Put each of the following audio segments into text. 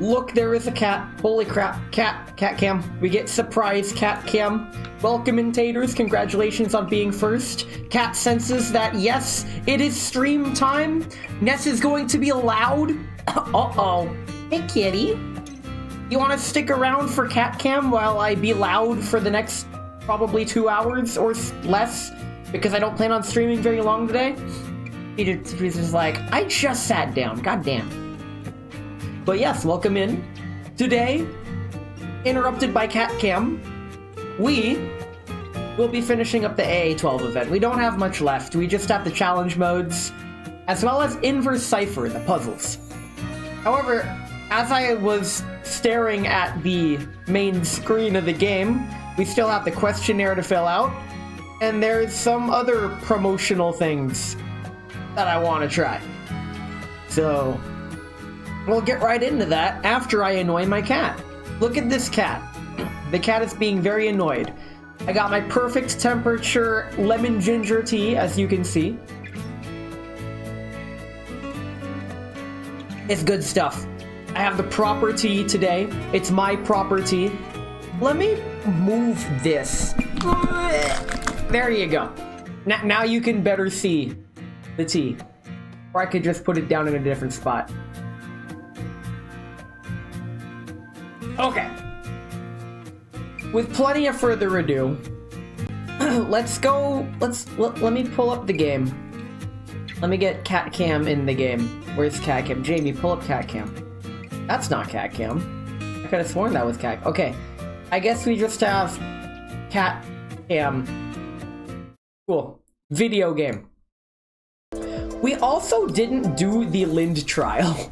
Look, there is a cat. Holy crap. Cat cam. We get surprise cat cam. Welcome, commentators. Congratulations on being first. Cat senses that, yes, it is stream time. Ness is going to be loud. Uh-oh. Hey, kitty. You want to stick around for cat cam while I be loud for the next probably 2 hours or less? Because I don't plan on streaming very long today. He's just like, I just sat down. God damn. But yes, welcome in. Today, interrupted by cat cam, we will be finishing up the AA-12 event. We don't have much left. We just have the challenge modes, as well as Inverse Cipher, the puzzles. However, as I was staring at the main screen of the game, we still have the questionnaire to fill out, and there's some other promotional things that I want to try. So, we'll get right into that after I annoy my cat. Look at this cat. The cat is being very annoyed. I got my perfect temperature lemon ginger tea, as you can see. It's good stuff. I have the proper tea today. It's my proper tea. Let me move this. There you go. Now you can better see the tea. Or I could just put it down in a different spot. Okay. With plenty of further ado, let's go. Let me pull up the game. Let me get cat cam in the game. Where's cat cam? Jamie, pull up cat cam. That's not cat cam. I could have sworn that was cat. Okay. I guess we just have cat cam. Cool. Video game. We also didn't do the Lind trial.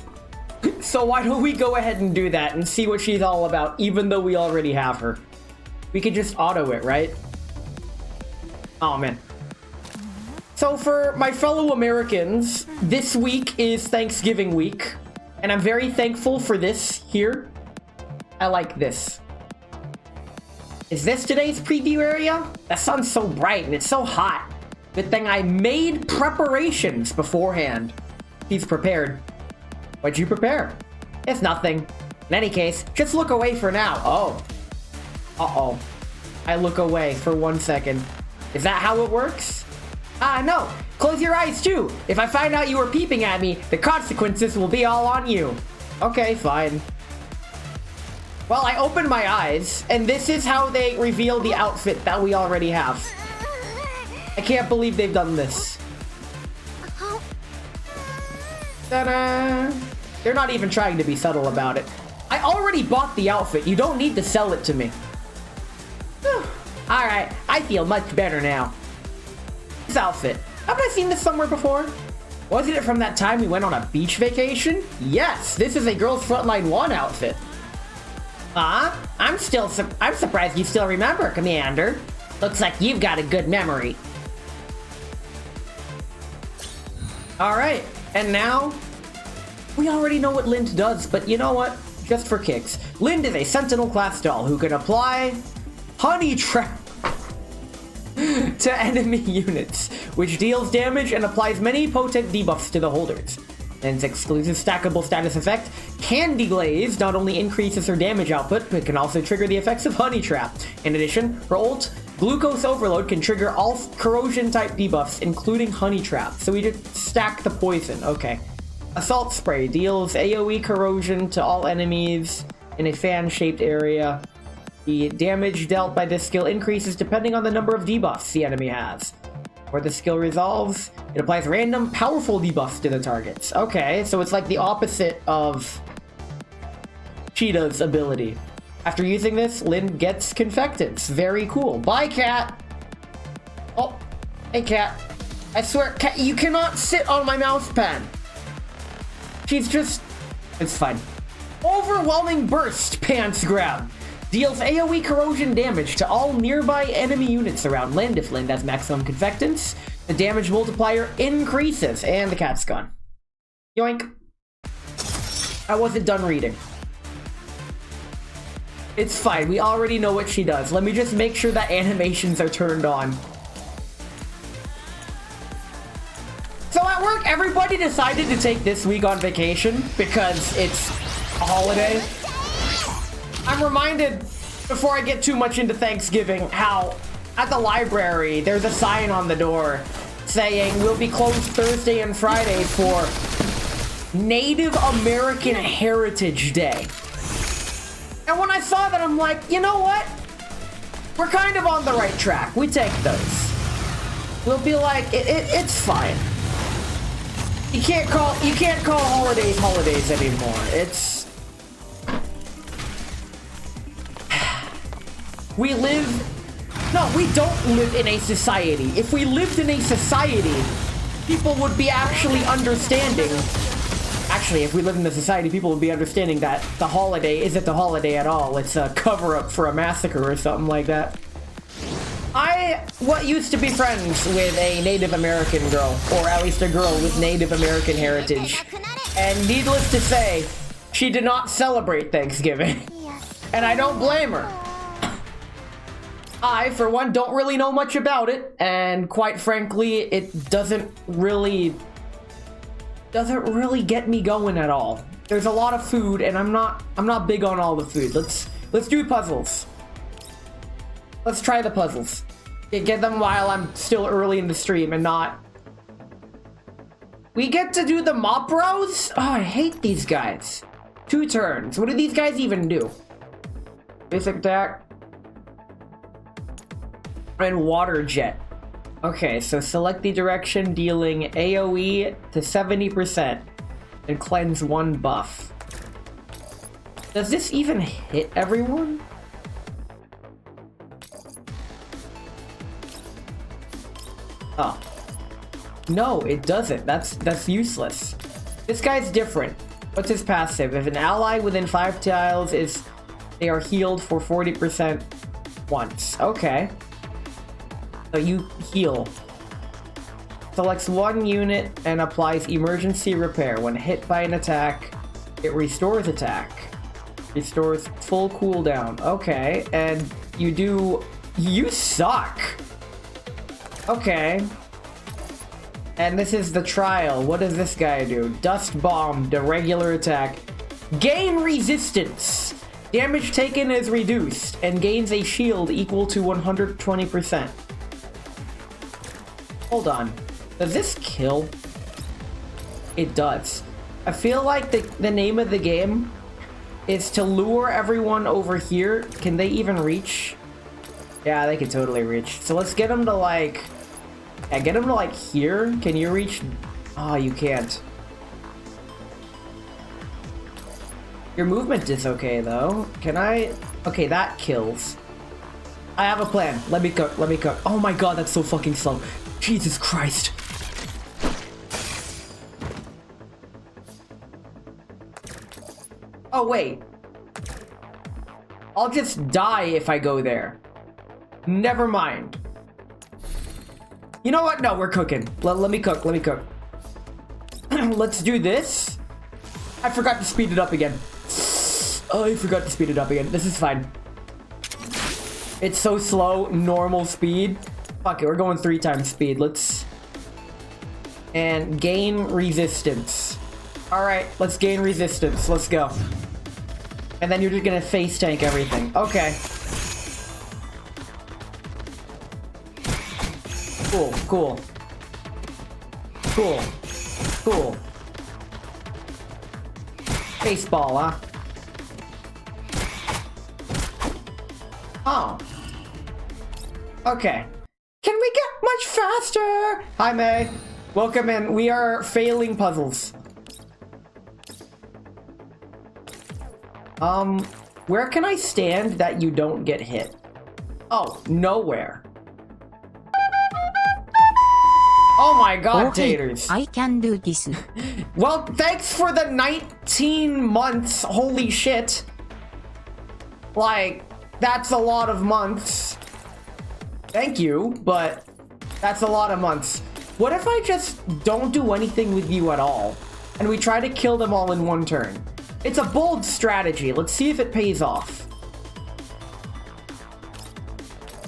So why don't we go ahead and do that and see what she's all about, even though we already have her. We could just auto it, right? Oh, man. So for my fellow Americans, this week is Thanksgiving week, and I'm very thankful for this here. I like this. Is this today's preview area? The sun's so bright and it's so hot. Good thing I made preparations beforehand. He's prepared. What'd you prepare? It's nothing. In any case, just look away for now. Oh. Uh-oh. I look away for 1 second. Is that how it works? No. Close your eyes, too. If I find out you were peeping at me, the consequences will be all on you. Okay, fine. Well, I opened my eyes, and this is how they reveal the outfit that we already have. I can't believe they've done this. Ta-da! They're not even trying to be subtle about it. I already bought the outfit. You don't need to sell it to me. Alright, I feel much better now. This outfit. Haven't I seen this somewhere before? Wasn't it from that time we went on a beach vacation? Yes, this is a Girls Frontline 1 outfit. I'm surprised you still remember, Commander. Looks like you've got a good memory. Alright, and now, we already know what Lind does, but you know what? Just for kicks. Lind is a Sentinel class doll who can apply Honey Trap to enemy units, which deals damage and applies many potent debuffs to the holders. Lind's exclusive stackable status effect, Candy Glaze, not only increases her damage output, but can also trigger the effects of Honey Trap. In addition, her ult, Glucose Overload, can trigger all corrosion-type debuffs, including Honey Trap. So we just stack the poison. Okay. Assault Spray deals AoE corrosion to all enemies in a fan-shaped area. The damage dealt by this skill increases depending on the number of debuffs the enemy has. Where the skill resolves, it applies random powerful debuffs to the targets. Okay, so it's like the opposite of Cheetah's ability. After using this, Lind gets Confectants. Very cool. Bye, cat! Oh, hey, cat. I swear, cat, you cannot sit on my mouse pad. She's just... It's fine. Overwhelming Burst Pants Grab. Deals AoE corrosion damage to all nearby enemy units around Lind. If Lind has maximum Confectants, the damage multiplier increases. And the cat's gone. Yoink. I wasn't done reading. It's fine. We already know what she does. Let me just make sure that animations are turned on. So at work, everybody decided to take this week on vacation because it's a holiday. I'm reminded, before I get too much into Thanksgiving, how at the library there's a sign on the door saying we'll be closed Thursday and Friday for Native American Heritage Day. And when I saw that, I'm like, you know what? We're kind of on the right track. We take those. We'll be like, it's fine. You can't call holidays holidays anymore. It's we don't live in a society. If we lived in a society, people would be actually understanding. Actually, if we lived in a society, people would be understanding that the holiday isn't the holiday at all. It's a cover-up for a massacre or something like that. What used to be friends with a Native American girl, or at least a girl with Native American heritage. And needless to say, she did not celebrate Thanksgiving. And I don't blame her. I, for one, don't really know much about it, and quite frankly, it doesn't really get me going at all. There's a lot of food, and I'm not big on all the food. Let's do puzzles. Let's try the puzzles. Get them while I'm still early in the stream and not. We get to do the mop bros? Oh, I hate these guys. 2 turns. What do these guys even do? Basic attack. And water jet. Okay, so select the direction, dealing AoE to 70% and cleanse 1 buff. Does this even hit everyone? Oh. No, it doesn't. That's useless. This guy's different. What's his passive? If an ally within 5 tiles they are healed for 40% once. Okay. So you heal. Selects 1 unit and applies emergency repair. When hit by an attack, it restores attack. Restores full cooldown. Okay, and you suck. Okay. And this is the trial. What does this guy do? Dust bomb, the regular attack. Gain resistance. Damage taken is reduced and gains a shield equal to 120%. Hold on. Does this kill? It does. I feel like the name of the game is to lure everyone over here. Can they even reach? Yeah, they can totally reach. So let's get them to like... Yeah, get them to like here. Can you reach? Oh, you can't. Your movement is okay though. Can I? Okay, that kills. I have a plan. Let me cook. Let me cook. Oh my god, that's so fucking slow. Jesus Christ. Oh wait. I'll just die if I go there. Never mind. You know what? No, we're cooking. Let me cook. Let me cook. Let's do this. I forgot to speed it up again. Oh, I forgot to speed it up again. This is fine. It's so slow. Normal speed. Fuck it. We're going 3 times speed. Let's... And gain resistance. Alright, let's gain resistance. Let's go. And then you're just gonna face tank everything. Okay. Cool, cool. Cool. Cool. Baseball, huh? Oh. Okay. Can we get much faster? Hi, May. Welcome in. We are failing puzzles. Where can I stand that you don't get hit? Oh, nowhere. Oh my god, okay, taters. I can do this. Well, thanks for the 19 months. Holy shit. Like, that's a lot of months. Thank you, but that's a lot of months. What if I just don't do anything with you at all, and we try to kill them all in 1 turn? It's a bold strategy. Let's see if it pays off.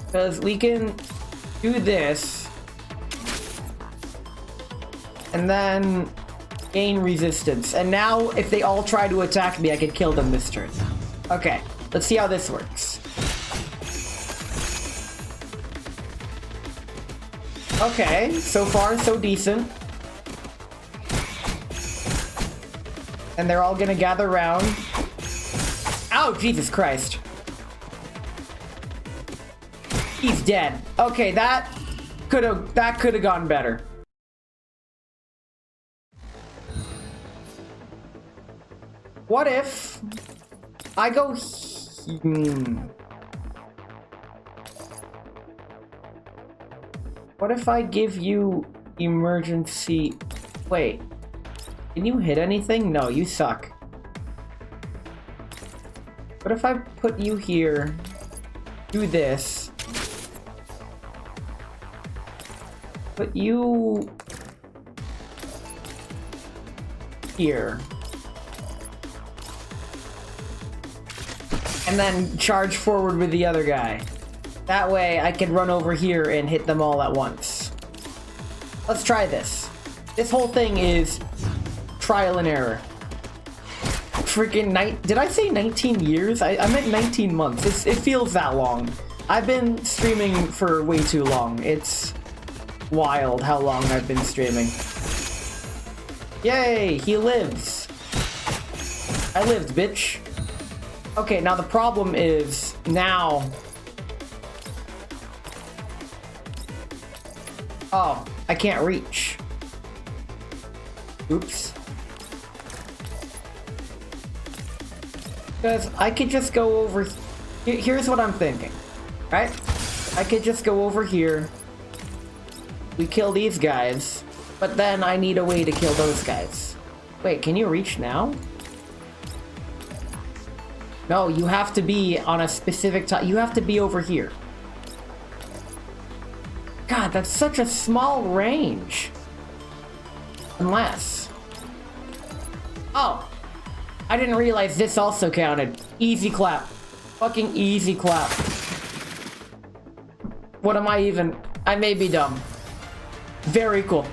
Because we can do this. And then Gain resistance. And now, if they all try to attack me, I can kill them this turn. Okay, let's see how this works. Okay, so far so decent. And they're all gonna gather around. Ow, Jesus Christ. He's dead. Okay, that could have gone better. What if I go What if I give you emergency... Wait. Can you hit anything? No, you suck. What if I put you here, do this, put you here, and then charge forward with the other guy? That way I can run over here and hit them all at once. Let's try this. This whole thing is trial and error. Freaking did I say 19 years? I meant 19 months. It feels that long. I've been streaming for way too long. It's wild how long I've been streaming. Yay, he lives. I lived, bitch. Okay, now the problem is now... Oh, I can't reach. Oops. Because I could just go over... Here's what I'm thinking, right? I could just go over here. We kill these guys, but then I need a way to kill those guys. Wait, can you reach now? No, you have to be on a specific time. You have to be over here. God, that's such a small range. Unless... Oh! I didn't realize this also counted. Easy clap. Fucking easy clap. What am I even... I may be dumb. Very cool.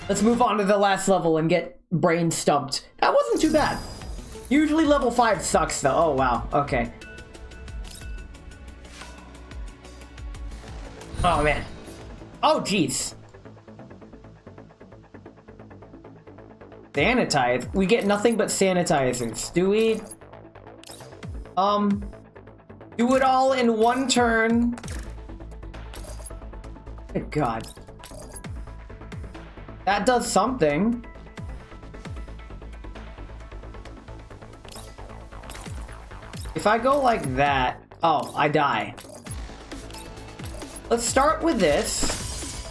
Let's move on to the last level and get brain stumped. That wasn't too bad. Usually level 5 sucks though. Oh wow, okay. Oh man. Oh jeez. Sanitize? We get nothing but sanitizers. Do we? Do it all in one turn. Good God. That does something. If I go like that... Oh, I die. Let's start with this.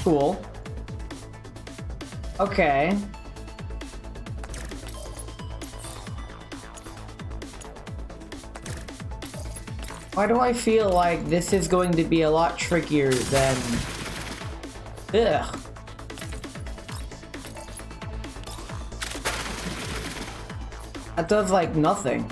Cool. Okay. Why do I feel like this is going to be a lot trickier than... Ugh. That does, like, nothing.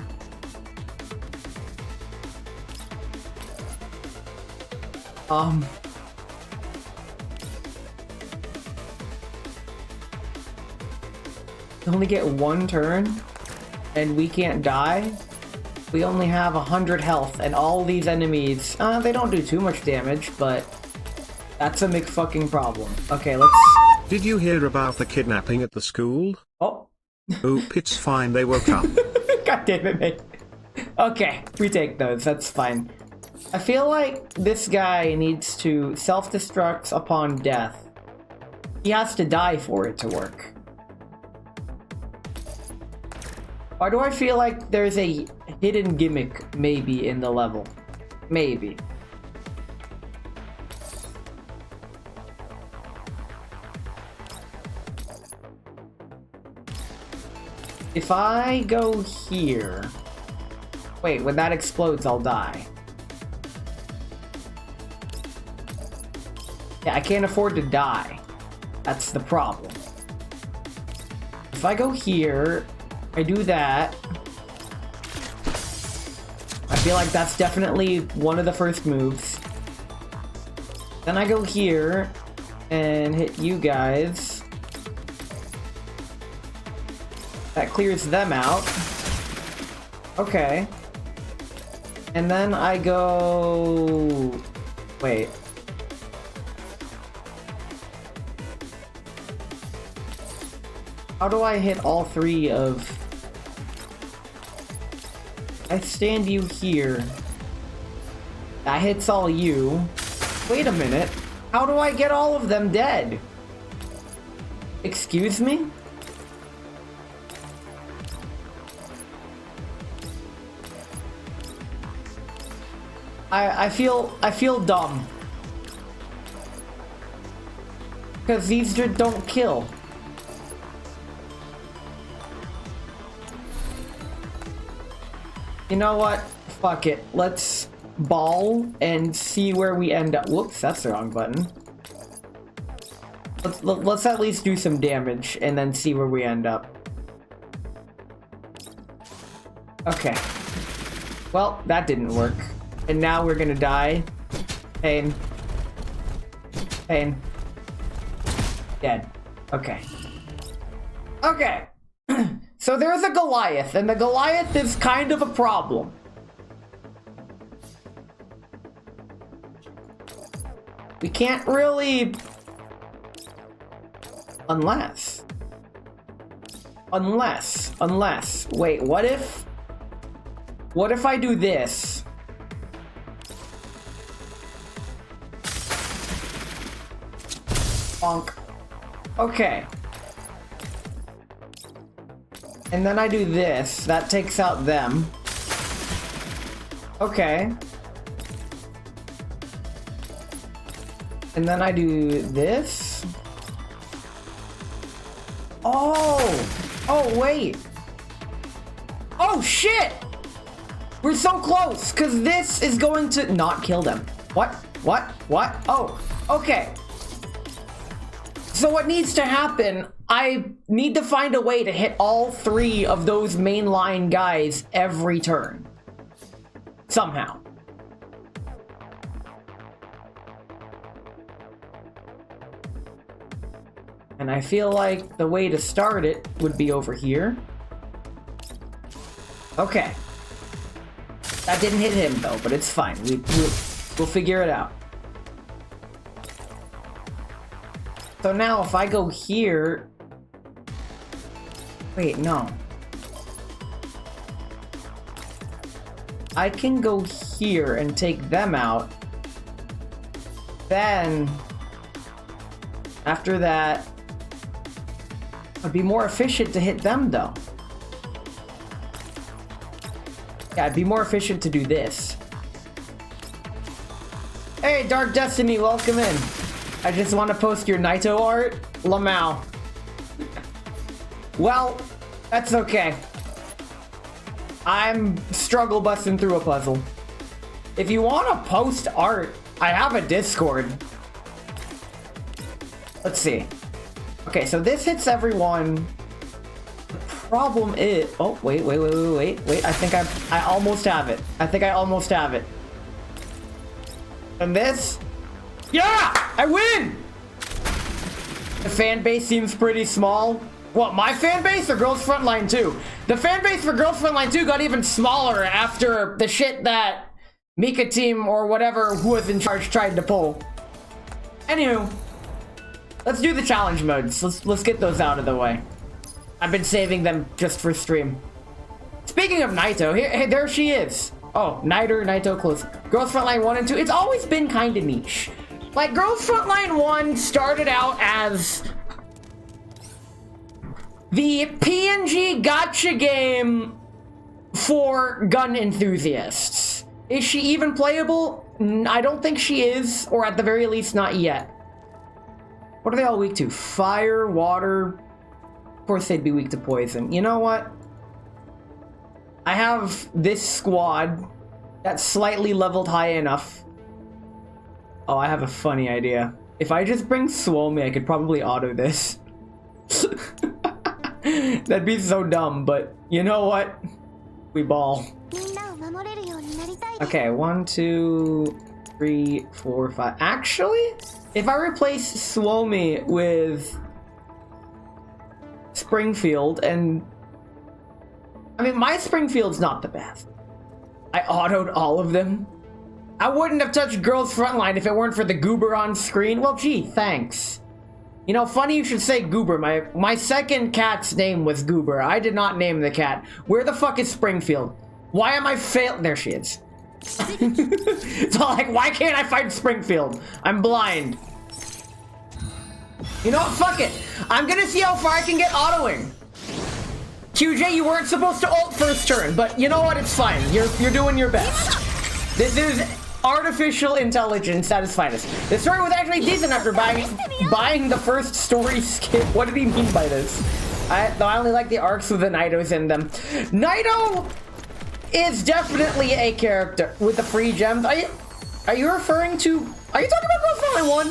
Only get one turn, and we can't die? We only have 100 health, and all these enemies, they don't do too much damage, but that's a McFucking problem. Okay, let's... Did you hear about the kidnapping at the school? Oh. Oop, it's fine, they woke up. God damn it, mate. Okay, we take those, that's fine. I feel like this guy needs to self-destruct upon death. He has to die for it to work. Why do I feel like there's a hidden gimmick, maybe, in the level? Maybe. If I go here... Wait, when that explodes, I'll die. Yeah, I can't afford to die. That's the problem. If I go here, I do that. I feel like that's definitely one of the first moves. Then I go here and hit you guys. That clears them out. Okay. And then I go... Wait. How do I hit all three of... I stand you here. That hits all you. Wait a minute. How do I get all of them dead? Excuse me? I feel dumb. Because these just don't kill. You know what? Fuck it. Let's ball and see where we end up. Whoops, that's the wrong button. Let's at least do some damage and then see where we end up. Okay. Well, that didn't work. And now we're gonna die. Pain. Pain. Dead. Okay. Okay. So there's a Goliath, and the Goliath is kind of a problem. We can't really... Unless... Wait, what if... What if I do this? Bonk. Okay. And then I do this. That takes out them. Okay. And then I do this. Oh! Oh, wait! Oh, shit! We're so close, because this is going to not kill them. What? What? What? Oh, okay. So what needs to happen, I need to find a way to hit all three of those mainline guys every turn. Somehow. And I feel like the way to start it would be over here. Okay. That didn't hit him though, but it's fine. We'll figure it out. So now if I go here... Wait, no. I can go here and take them out. Then... After that... It'd be more efficient to hit them though. Yeah, it'd be more efficient to do this. Hey, Dark Destiny, welcome in. I just want to post your Naito art. Lamau. Well, that's okay. I'm struggle busting through a puzzle. If you want to post art, I have a Discord. Let's see. Okay, so this hits everyone. The problem is... Oh, wait. I think I almost have it. I almost have it. And this... Yeah! I win! The fan base seems pretty small. What, my fan base or Girls Frontline 2? The fan base for Girls Frontline 2 got even smaller after the shit that Mika team or whatever who was in charge tried to pull. Anywho, let's do the challenge modes. Let's get those out of the way. I've been saving them just for stream. Speaking of Naito, hey, there she is. Oh, Naito close. Girls Frontline 1 and 2. It's always been kind of niche. Like, Girls Frontline 1 started out as the PNG gacha game for gun enthusiasts. Is she even playable? I don't think she is, or at the very least, not yet. What are they all weak to? Fire, water. Of course they'd be weak to poison. You know what? I have this squad that's slightly leveled high enough. Oh, I have a funny idea. If I just bring Suomi, I could probably auto this. That'd be so dumb, but you know what? We ball. Okay, 1, 2, 3, 4, 5. Actually, if I replace Suomi with Springfield and I mean, my Springfield's not the best. I autoed all of them. I wouldn't have touched Girls Frontline if it weren't for the goober on screen. Well, gee, thanks. You know, funny you should say goober. My second cat's name was Goober. I did not name the cat. Where the fuck is Springfield? Why am I there she is. It's all like, why can't I find Springfield? I'm blind. You know what? Fuck it. I'm gonna see how far I can get autoing. QJ, you weren't supposed to ult first turn, but you know what? It's fine. You're doing your best. This is artificial intelligence at its finest. The story was actually decent after buying the first story skip. What did he mean by this? I only like the arcs with the Nidos in them. Nido is definitely a character with the free gems. Are you referring to? Are you talking about Girls Frontline 1?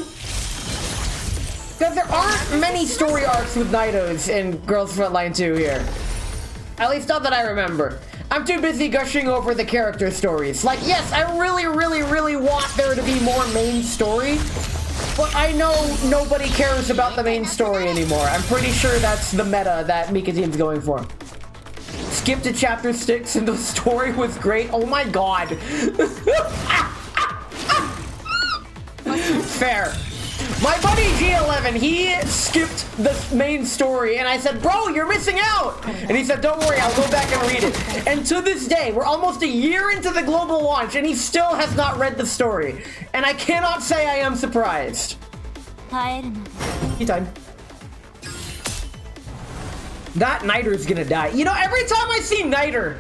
Because there aren't many story arcs with Nidos in Girls Frontline 2 here. At least not that I remember. I'm too busy gushing over the character stories. Like, yes, I really, really, really want there to be more main story, but I know nobody cares about the main story anymore. I'm pretty sure that's the meta that Mikateam's going for. Skip to chapter 6 and the story was great. Oh my god. Fair. My buddy G11, he skipped the main story, and I said, bro, you're missing out! And he said, don't worry, I'll go back and read it. And to this day, we're almost a year into the global launch, and he still has not read the story. And I cannot say I am surprised. Tea time. That Niter's gonna die. You know, every time I see Niter,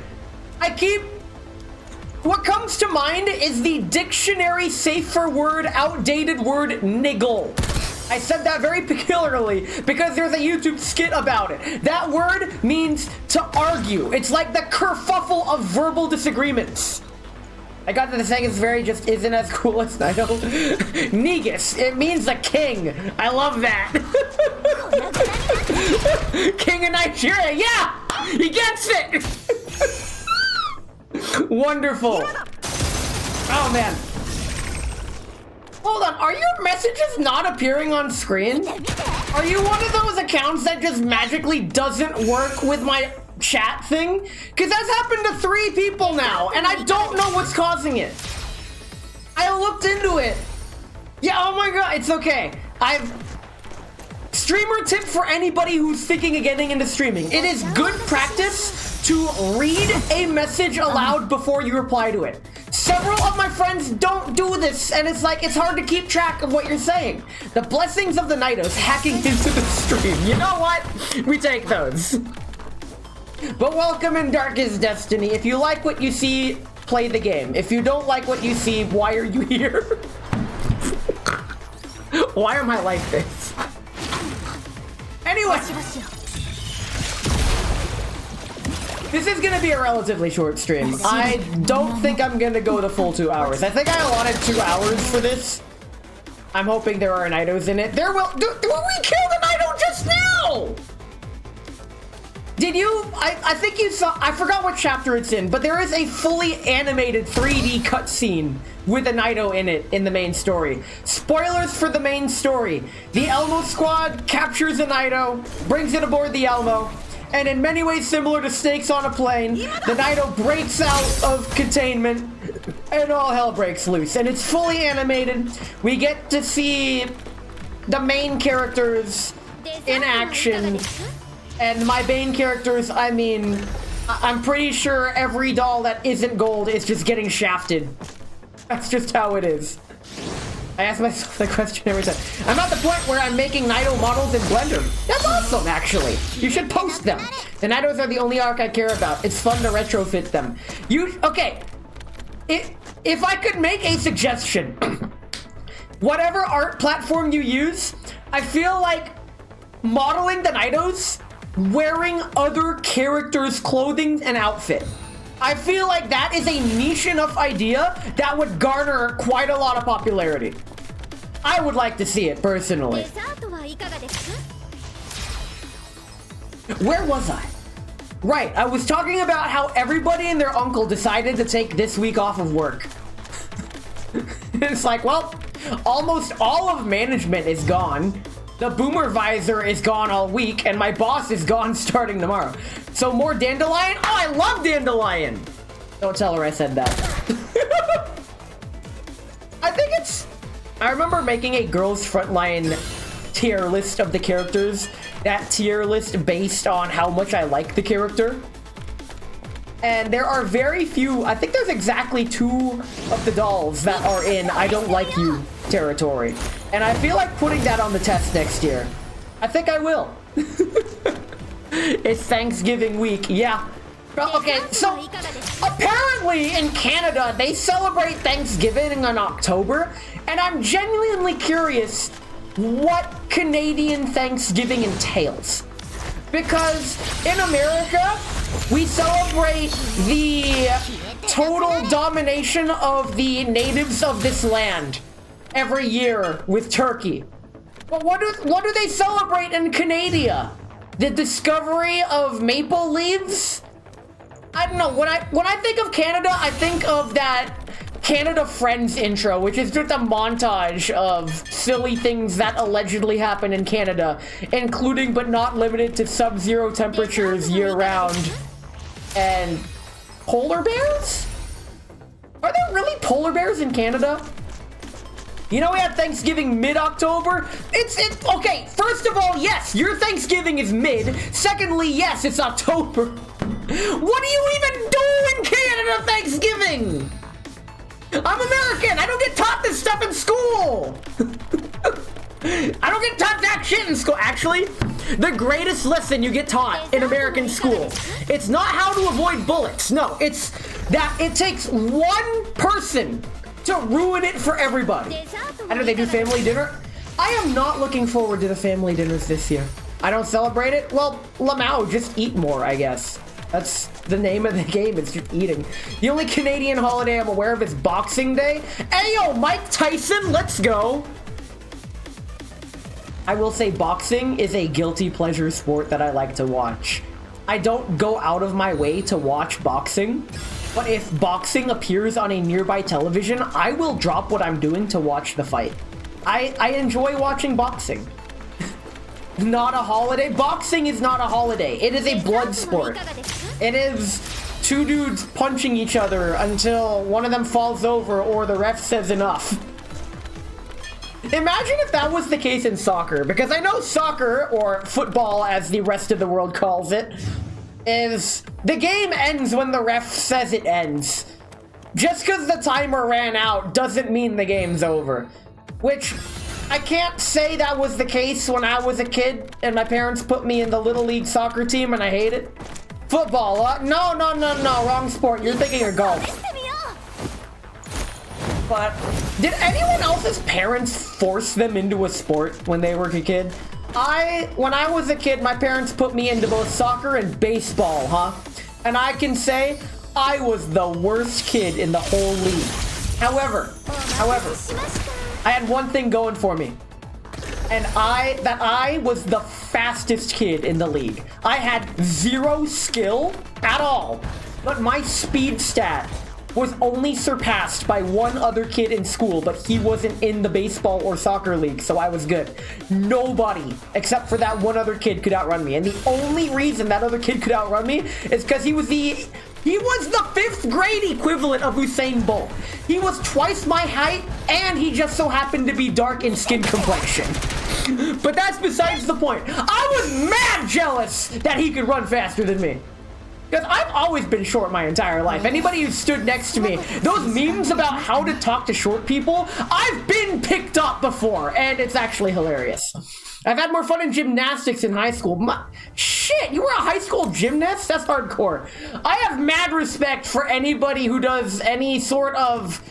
what comes to mind is the dictionary safer word, outdated word, niggle. I said that very peculiarly because there's a YouTube skit about it. That word means to argue. It's like the kerfuffle of verbal disagreements. I got to saying it's very just isn't as cool as Nido. Negus, it means the king. I love that. King of Nigeria, yeah! He gets it! Wonderful. Oh man. Hold on, are your messages not appearing on screen? Are you one of those accounts that just magically doesn't work with my chat thing? Because that's happened to 3 people now, and I don't know what's causing it. I looked into it. Yeah, oh my god, it's okay. Streamer tip for anybody who's thinking of getting into streaming. It is good practice to read a message aloud before you reply to it. Several of my friends don't do this, and it's like, it's hard to keep track of what you're saying. The blessings of the Nidos hacking into the stream. You know what? We take those. But welcome in Darkest Destiny. If you like what you see, play the game. If you don't like what you see, why are you here? Why am I like this? Anyway. This is gonna be a relatively short stream. I don't think I'm gonna go the full 2 hours. I think I allotted 2 hours for this. I'm hoping there are Nidos in it. There will. Did we kill the Nido just now? Did you? I think you saw. I forgot what chapter it's in, but there is a fully animated 3D cutscene with a Nido in it in the main story. Spoilers for the main story. The Elmo squad captures a Nido, brings it aboard the Elmo. And in many ways similar to snakes on a plane, the Nido breaks out of containment and all hell breaks loose. And it's fully animated. We get to see the main characters in action. And my main characters, I mean, I'm pretty sure every doll that isn't gold is just getting shafted. That's just how it is. I ask myself that question every time. I'm at the point where I'm making Nido models in Blender. That's awesome, actually. You should post them. The Nidos are the only arc I care about. It's fun to retrofit them. Okay. If I could make a suggestion, whatever art platform you use, I feel like modeling the Nidos wearing other characters' clothing and outfit. I feel like that is a niche enough idea that would garner quite a lot of popularity. I would like to see it, personally. Where was I? Right, I was talking about how everybody and their uncle decided to take this week off of work. It's like, well, almost all of management is gone. The boomer visor is gone all week, and my boss is gone starting tomorrow. So more dandelion? Oh, I love dandelion! Don't tell her I said that. I think it's... I remember making a girls' frontline tier list of the characters. That tier list based on how much I like the character. And there are very few... I think there's exactly 2 of the dolls that are in I don't like you territory. And I feel like putting that on the test next year. I think I will. It's Thanksgiving week, yeah. Okay, so apparently in Canada, they celebrate Thanksgiving in October, and I'm genuinely curious what Canadian Thanksgiving entails. Because in America, we celebrate the total domination of the natives of this land every year with turkey. But what do they celebrate in Canada? The discovery of maple leaves? I don't know. When I think of Canada, I think of that Canada Friends intro, which is just a montage of silly things that allegedly happen in Canada, including but not limited to sub-zero temperatures year-round. And polar bears? Are there really polar bears in Canada? You know we had Thanksgiving mid-October? Okay, first of all, yes, your Thanksgiving is mid. Secondly, yes, it's October. What do you even do in Canada Thanksgiving? I'm American. I don't get taught this stuff in school. I don't get taught that shit in school. Actually, the greatest lesson you get taught in American school, it's not how to avoid bullets. No, it's that it takes one person to ruin it for everybody. I know they do family dinner. I am not looking forward to the family dinners this year. I don't celebrate it. Well, Lamau, just eat more, I guess. That's the name of the game, it's just eating. The only Canadian holiday I'm aware of is Boxing Day. Hey, yo, Mike Tyson, let's go. I will say boxing is a guilty pleasure sport that I like to watch. I don't go out of my way to watch boxing, but if boxing appears on a nearby television, I will drop what I'm doing to watch the fight. I enjoy watching boxing. Not a holiday. Boxing is not a holiday. It is a blood sport. It is 2 dudes punching each other until one of them falls over or the ref says enough. Imagine if that was the case in soccer, because I know soccer, or football as the rest of the world calls it, is the game ends when the ref says it ends. Just because the timer ran out doesn't mean the game's over. Which, I can't say that was the case when I was a kid and my parents put me in the Little League soccer team and I hate it. Football, no, wrong sport. You're thinking of golf. But did anyone else's parents force them into a sport when they were a kid? When I was a kid, my parents put me into both soccer and baseball, huh? And I can say I was the worst kid in the whole league. However, I had one thing going for me. And I was the fastest kid in the league. I had 0 skill at all, but my speed stat was only surpassed by one other kid in school, but he wasn't in the baseball or soccer league, so I was good. Nobody, except for that one other kid, could outrun me. And the only reason that other kid could outrun me is because he was the 5th grade equivalent of Usain Bolt. He was twice my height, and he just so happened to be dark in skin complexion. But that's besides the point. I was mad jealous that he could run faster than me. Because I've always been short my entire life. Anybody who stood next to me, those memes about how to talk to short people, I've been picked up before, and it's actually hilarious. I've had more fun in gymnastics in high school. Shit, you were a high school gymnast? That's hardcore. I have mad respect for anybody who does any sort of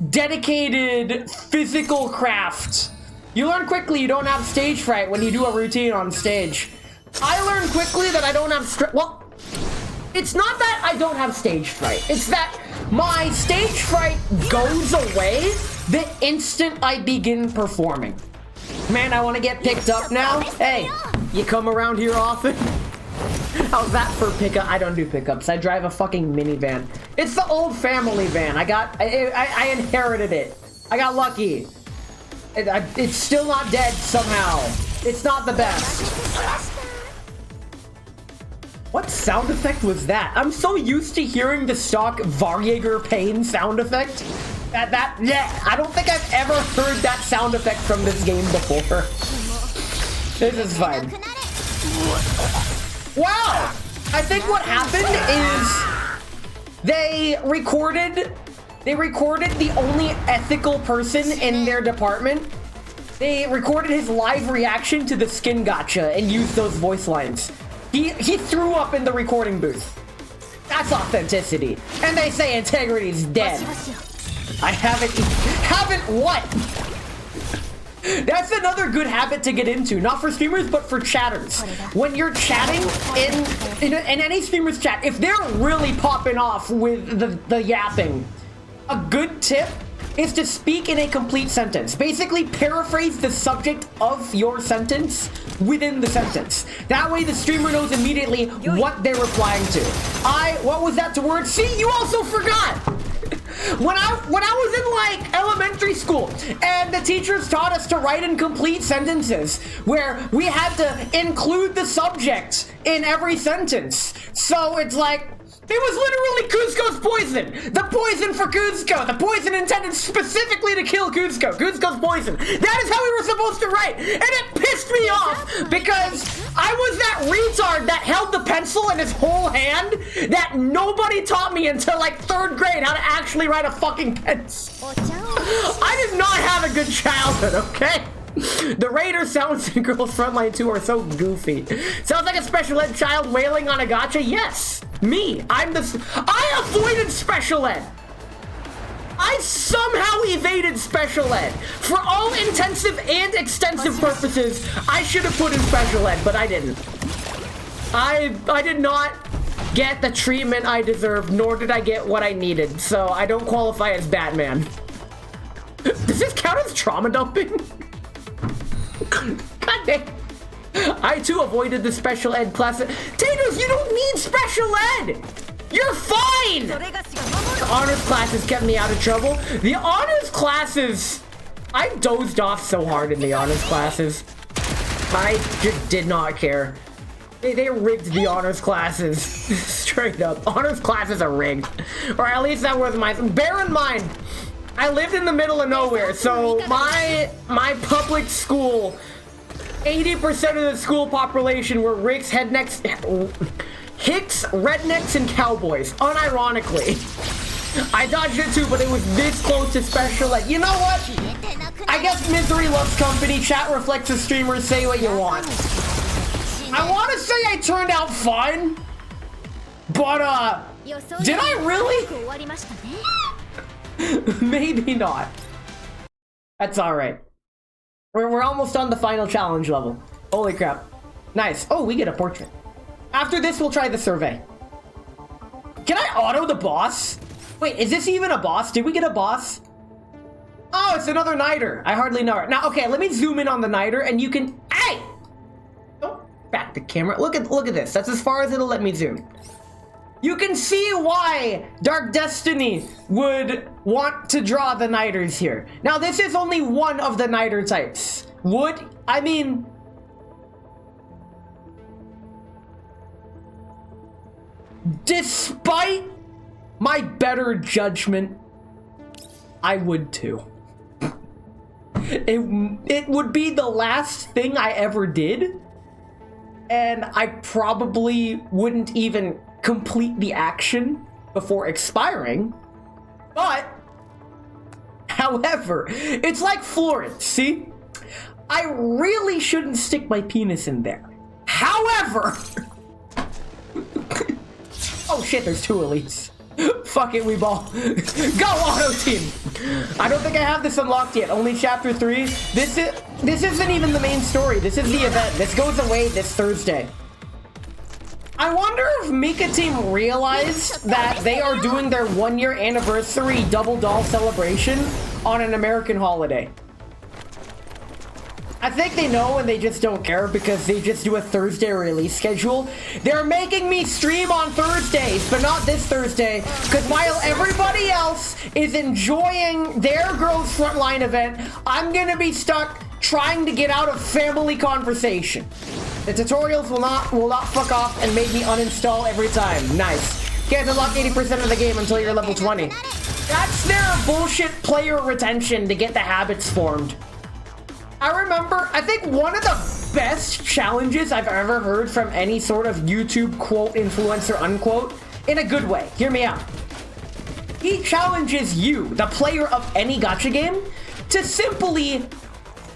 dedicated physical craft. You learn quickly you don't have stage fright when you do a routine on stage. I learned quickly that I don't have well, it's not that I don't have stage fright. It's that my stage fright goes away the instant I begin performing. Man, I want to get picked up now. Hey, you come around here often? How's that for pickup? I don't do pickups. I drive a fucking minivan. It's the old family van. I inherited it. I got lucky. It's still not dead somehow. It's not the best. What sound effect was that? I'm so used to hearing the stock Varjager pain sound effect. Yeah, I don't think I've ever heard that sound effect from this game before. This is fine. Wow! I think what happened is they recorded the only ethical person in their department. They recorded his live reaction to the skin gacha and used those voice lines. He threw up in the recording booth. That's authenticity. And they say integrity's dead. I haven't what? That's another good habit to get into. Not for streamers, but for chatters. When you're chatting in any streamer's chat, if they're really popping off with the yapping, a good tip is to speak in a complete sentence. Basically, paraphrase the subject of your sentence within the sentence. That way, the streamer knows immediately what they're replying to. What was that word? See, you also forgot. When I was in like elementary school and the teachers taught us to write in complete sentences where we had to include the subject in every sentence. So it's like, it was literally Cusco's poison. The poison for Cusco. The poison intended specifically to kill Cusco. Cusco's poison. That is how we were supposed to write. And it pissed me off because I was that retard that held the pencil in his whole hand that nobody taught me until like 3rd grade how to actually write a fucking pencil. I did not have a good childhood, okay? The Raider sounds in Girls Frontline 2 are so goofy. Sounds like a special ed child wailing on a gacha? Yes! Me! I avoided special ed! I somehow evaded special ed! For all intensive and extensive purposes, I should have put in special ed, but I didn't. I did not get the treatment I deserved, nor did I get what I needed, so I don't qualify as Batman. Does this count as trauma dumping? God damn. I too avoided the special ed class. Taters, you don't need special ed! You're fine! The honors classes kept me out of trouble. The honors classes... I dozed off so hard in the honors classes. I just did not care. They rigged the honors classes. Straight up. Honors classes are rigged. Or at least that was my... Bear in mind, I lived in the middle of nowhere, so my public school, 80% of the school population were Hicks, rednecks, and cowboys, unironically. I dodged it too, but it was this close to special ed. You know what? I guess misery loves company. Chat reflects the streamers. Say what you want. I want to say I turned out fine, but did I really? Maybe not. That's all right. We're almost on the final challenge level. Holy crap. Nice. Oh, we get a portrait. After this, we'll try the survey. Can I auto the boss? Wait, is this even a boss? Did we get a boss? Oh, it's another Niter. I hardly know her. Now, okay, let me zoom in on the Niter and you can... Hey! Don't back the camera. Look at this. That's as far as it'll let me zoom. You can see why Dark Destiny would want to draw the Niters here. Now, this is only one of the Niter types. I mean... Despite my better judgment, I would too. It would be the last thing I ever did, and I probably wouldn't even complete the action before expiring. But, however, it's like Florence, see? I really shouldn't stick my penis in there. However... Oh shit, there's 2 elites. Fuck it, we ball. Go, auto team! I don't think I have this unlocked yet. Only chapter 3. This isn't even the main story. This is the event. This goes away this Thursday. I wonder if Mika Team realized that they are doing their 1-year anniversary Double Doll celebration on an American holiday. I think they know and they just don't care because they just do a Thursday release schedule. They're making me stream on Thursdays, but not this Thursday, because while everybody else is enjoying their Girls Frontline event, I'm gonna be stuck trying to get out of family conversation. The tutorials will not fuck off and make me uninstall every time. Nice. Can't unlock 80% of the game until you're level 20. That's their bullshit player retention to get the habits formed. I remember, I think one of the best challenges I've ever heard from any sort of YouTube quote influencer unquote, in a good way. Hear me out. He challenges you, the player of any gacha game, to simply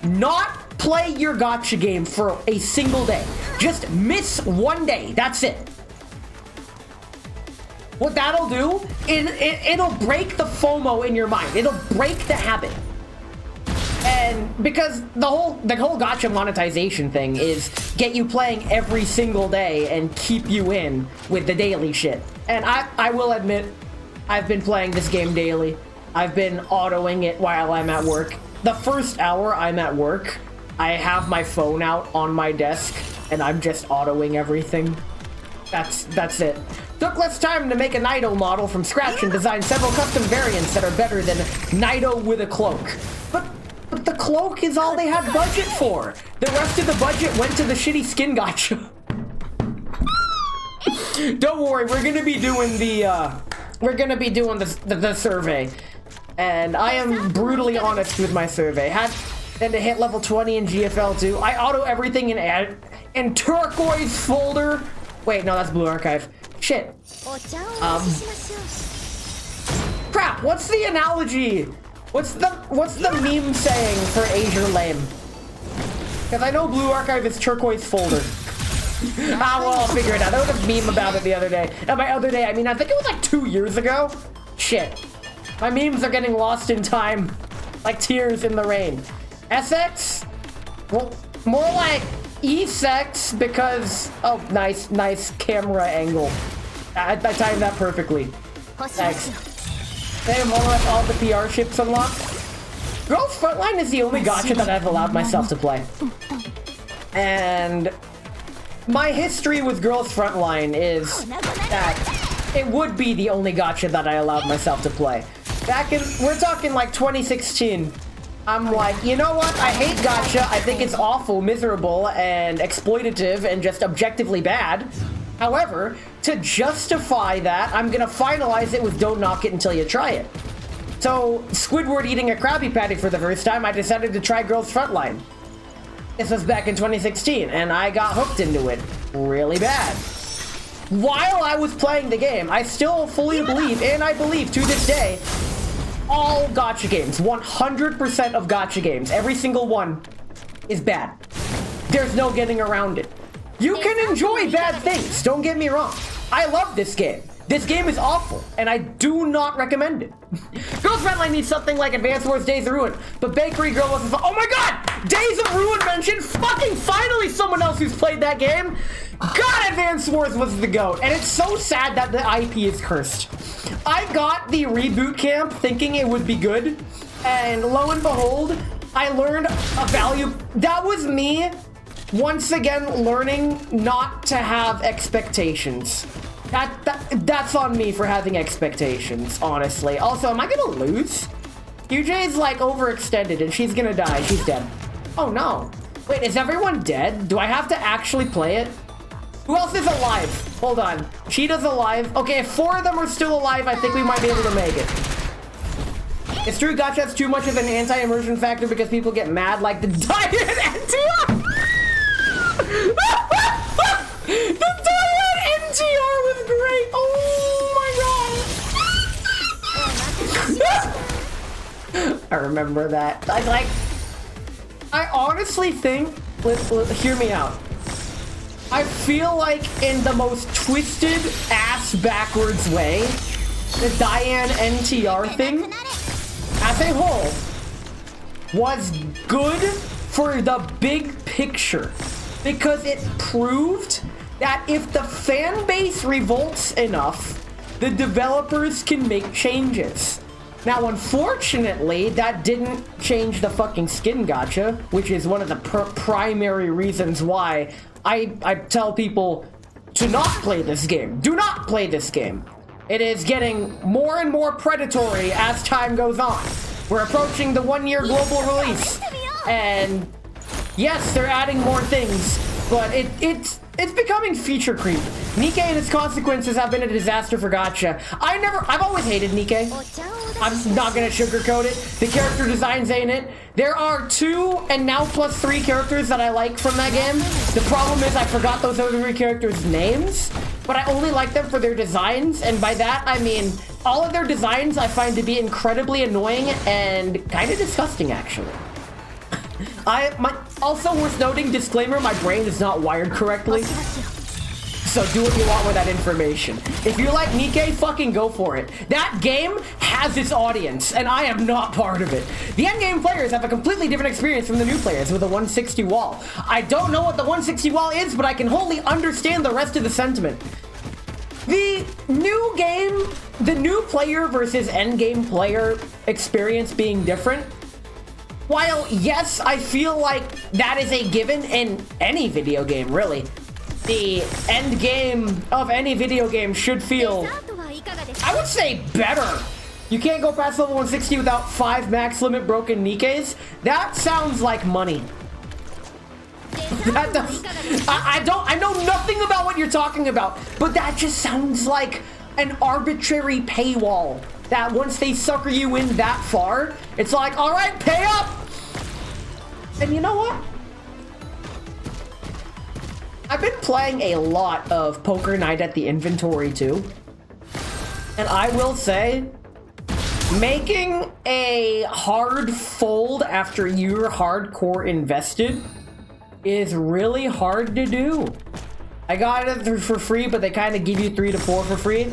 not play your gacha game for a single day. Just miss one day. That's it. What that'll do, it'll break the FOMO in your mind. It'll break the habit. And because the whole gacha monetization thing is get you playing every single day and keep you in with the daily shit. And I will admit, I've been playing this game daily. I've been autoing it while I'm at work. The first hour I'm at work, I have my phone out on my desk and I'm just autoing everything. That's it. Took less time to make a Naito model from scratch and design several custom variants that are better than Naito with a cloak. But the cloak is all they had budget for. The rest of the budget went to the shitty skin gacha. Don't worry, we're gonna be doing the survey. And I am brutally honest with my survey. Had to hit level 20 in GFL 2. I auto everything in turquoise folder. Wait, no, that's Blue Archive. Shit. Crap, what's the analogy? What's the meme saying for Azure lame? Because I know Blue Archive is turquoise folder. Well, I'll figure it out. There was a meme about it the other day. And by other day, I mean, I think it was like 2 years ago. Shit. My memes are getting lost in time. Like tears in the rain. SX? Well, more like E-sex because... Oh, nice camera angle. I timed that perfectly. Thanks. They have more or less all the PR ships unlocked. Girls Frontline is the only gacha that I've allowed myself to play. And my history with Girls Frontline is that it would be the only gacha that I allowed myself to play. We're talking like 2016. I'm like, you know what? I hate gacha. I think it's awful, miserable, and exploitative, and just objectively bad. However, to justify that, I'm gonna finalize it with Don't Knock It Until You Try It. So, Squidward eating a Krabby Patty for the first time, I decided to try Girls Frontline. This was back in 2016, and I got hooked into it really bad. While I was playing the game, I still fully believe, and I believe to this day, all gacha games, 100% of gacha games, every single one is bad. There's no getting around it. You can enjoy bad things, don't get me wrong. I love this game. This game is awful, and I do not recommend it. Girls Frontline needs something like Advance Wars Days of Ruin, but Bakery Girl wasn't oh my god! Days of Ruin mentioned! Fucking finally someone else who's played that game! God, Advance Wars was the GOAT, and it's so sad that the IP is cursed. I got the reboot camp thinking it would be good, and lo and behold, I learned a value. That was me, once again, learning not to have expectations. That's on me for having expectations, honestly. Also, am I gonna lose? QJ's like overextended and she's gonna die. She's dead. Oh no. Wait, is everyone dead? Do I have to actually play it? Who else is alive? Hold on. Cheetah's alive. Okay, if 4 of them are still alive, I think we might be able to make it. It's true, gacha's too much of an anti-immersion factor because people get mad like the diet NTR! The diet NTR was great! Oh my god! I remember that. I honestly think, hear me out. I feel like in the most twisted ass backwards way, the Diane NTR thing, as a whole, was good for the big picture. Because it proved that if the fan base revolts enough, the developers can make changes. Now, unfortunately, that didn't change the fucking skin gacha, which is one of the primary reasons why I tell people to not play this game. Do not play this game. It is getting more and more predatory as time goes on. We're approaching the 1-year global release. And yes, they're adding more things, but it's becoming feature creep. Nikke and its consequences have been a disaster for gacha. I've always hated Nikke. I'm not gonna sugarcoat it. The character designs ain't it. There are 2 and now plus 3 characters that I like from that game. The problem is I forgot those other 3 characters' names, but I only like them for their designs, and by that I mean all of their designs I find to be incredibly annoying and kind of disgusting, actually. Also worth noting, disclaimer, my brain is not wired correctly. So do what you want with that information. If you like Nikke, fucking go for it. That game has its audience, and I am not part of it. The endgame players have a completely different experience from the new players with a 160 wall. I don't know what the 160 wall is, but I can wholly understand the rest of the sentiment. The new game, the new player versus endgame player experience being different, while yes, I feel like that is a given in any video game, really. The end game of any video game should feel, I would say, better. You can't go past level 160 without 5 max limit broken Nikkes. That sounds like money. That does, I know nothing about what you're talking about, but that just sounds like an arbitrary paywall. That once they sucker you in that far, it's like, all right, pay up. And you know what? I've been playing a lot of Poker Night at the Inventory too. And I will say, making a hard fold after you're hardcore invested is really hard to do. I got it for free, but they kind of give you 3 to 4 for free.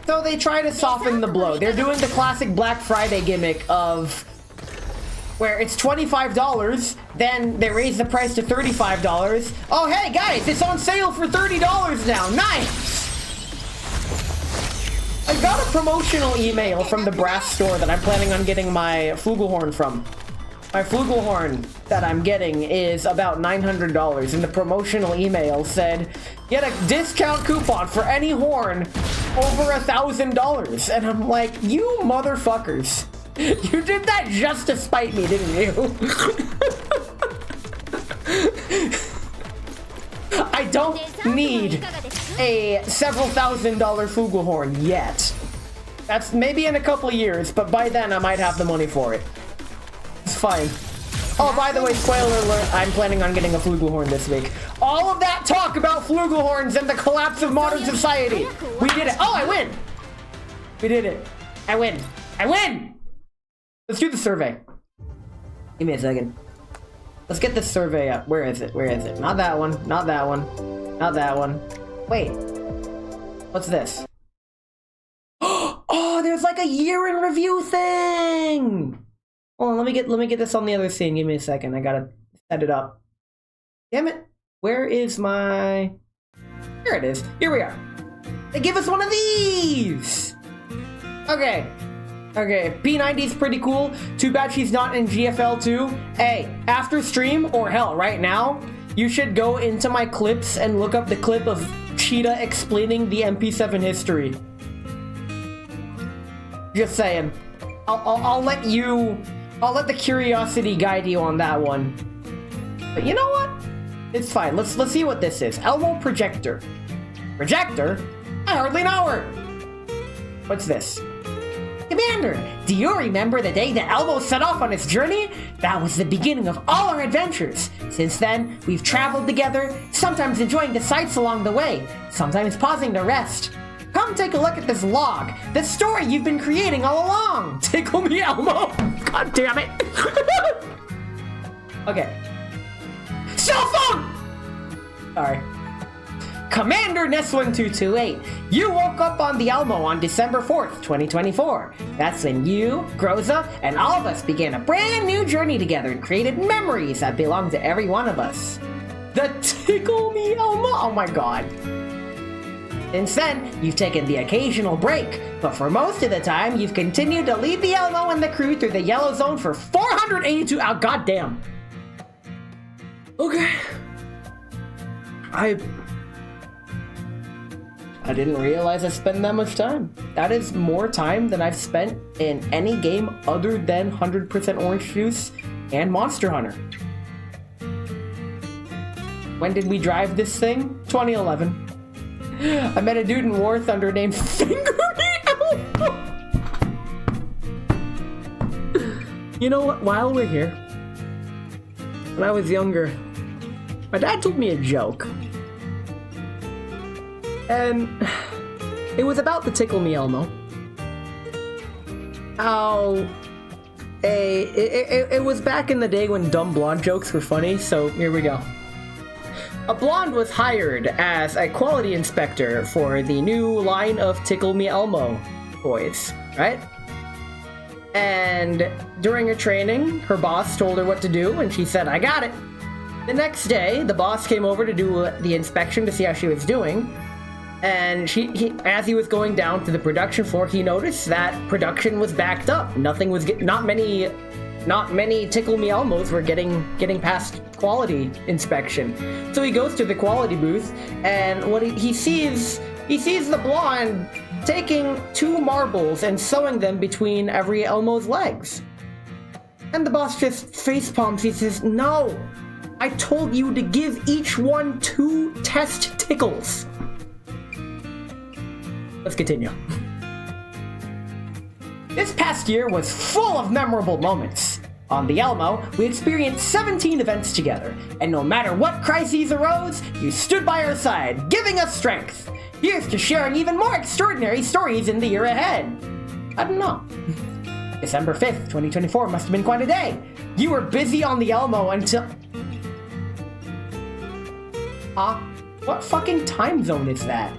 So they try to soften the blow. They're doing the classic Black Friday gimmick of where it's $25, then they raise the price to $35. Oh, hey, guys, it's on sale for $30 now. Nice! I got a promotional email from the brass store that I'm planning on getting my flugelhorn from. My flugelhorn that I'm getting is about $900, and the promotional email said, get a discount coupon for any horn over $1,000. And I'm like, you motherfuckers. You did that just to spite me, didn't you? I don't need a several $1,000 flugelhorn yet. That's maybe in a couple of years, but by then I might have the money for it. It's fine. Oh, by the way, spoiler alert, I'm planning on getting a flugelhorn this week. All of that talk about flugelhorns and the collapse of modern society. We did it. Oh, I win. We did it. I win. I win. Let's do the survey. Give me a second. Let's get this survey up. Where is it? Where is it? Not that one. Not that one. Not that one. Wait. What's this? Oh, there's like a year in review thing. Hold on, let me get this on the other scene. Give me a second. I gotta set it up. Damn it. Where is my... Here it is. Here we are. They give us one of these. Okay. Okay, P90's pretty cool. Too bad she's not in GFL too. Hey, after stream, or hell, right now, you should go into my clips and look up the clip of Cheetah explaining the MP7 history. Just saying. I'll let the curiosity guide you on that one. But you know what? It's fine. Let's see what this is. Elmo projector. Projector? I hardly know her. What's this? Commander, do you remember the day that Elmo set off on his journey? That was the beginning of all our adventures. Since then, we've traveled together, sometimes enjoying the sights along the way, sometimes pausing to rest. Come take a look at this log, the story you've been creating all along. Tickle me, Elmo. God damn it. Okay. Cell phone! Sorry. Commander Ness1228, you woke up on the Elmo on December 4th, 2024. That's when you, Groza, and all of us began a brand new journey together and created memories that belong to every one of us. The Tickle Me Elmo? Oh my god. Since then, you've taken the occasional break, but for most of the time, you've continued to lead the Elmo and the crew through the yellow zone for 482 hours. Goddamn. Okay. I didn't realize I spent that much time. That is more time than I've spent in any game other than 100% Orange Juice and Monster Hunter. When did we drive this thing? 2011. I met a dude in War Thunder named Finger Me Elmo. You know what? While we're here, when I was younger, my dad told me a joke. And it was about the Tickle Me Elmo. How it was back in the day when dumb blonde jokes were funny, so here we go. A blonde was hired as a quality inspector for the new line of Tickle Me Elmo toys, right? And during her training, her boss told her what to do, and she said, I got it. The next day, the boss came over to do the inspection to see how she was doing. And as he was going down to the production floor, he noticed that production was backed up. Not many Tickle Me Elmos were getting past quality inspection. So he goes to the quality booth, and what he sees the blonde taking 2 marbles and sewing them between every Elmo's legs. And the boss just face palms. He says, "No, I told you to give each one 2 test tickles." Let's continue. This past year was full of memorable moments. On the Elmo, we experienced 17 events together, and no matter what crises arose, you stood by our side, giving us strength. Here's to sharing even more extraordinary stories in the year ahead. I don't know. December 5th, 2024 must have been quite a day. You were busy on the Elmo until... What fucking time zone is that?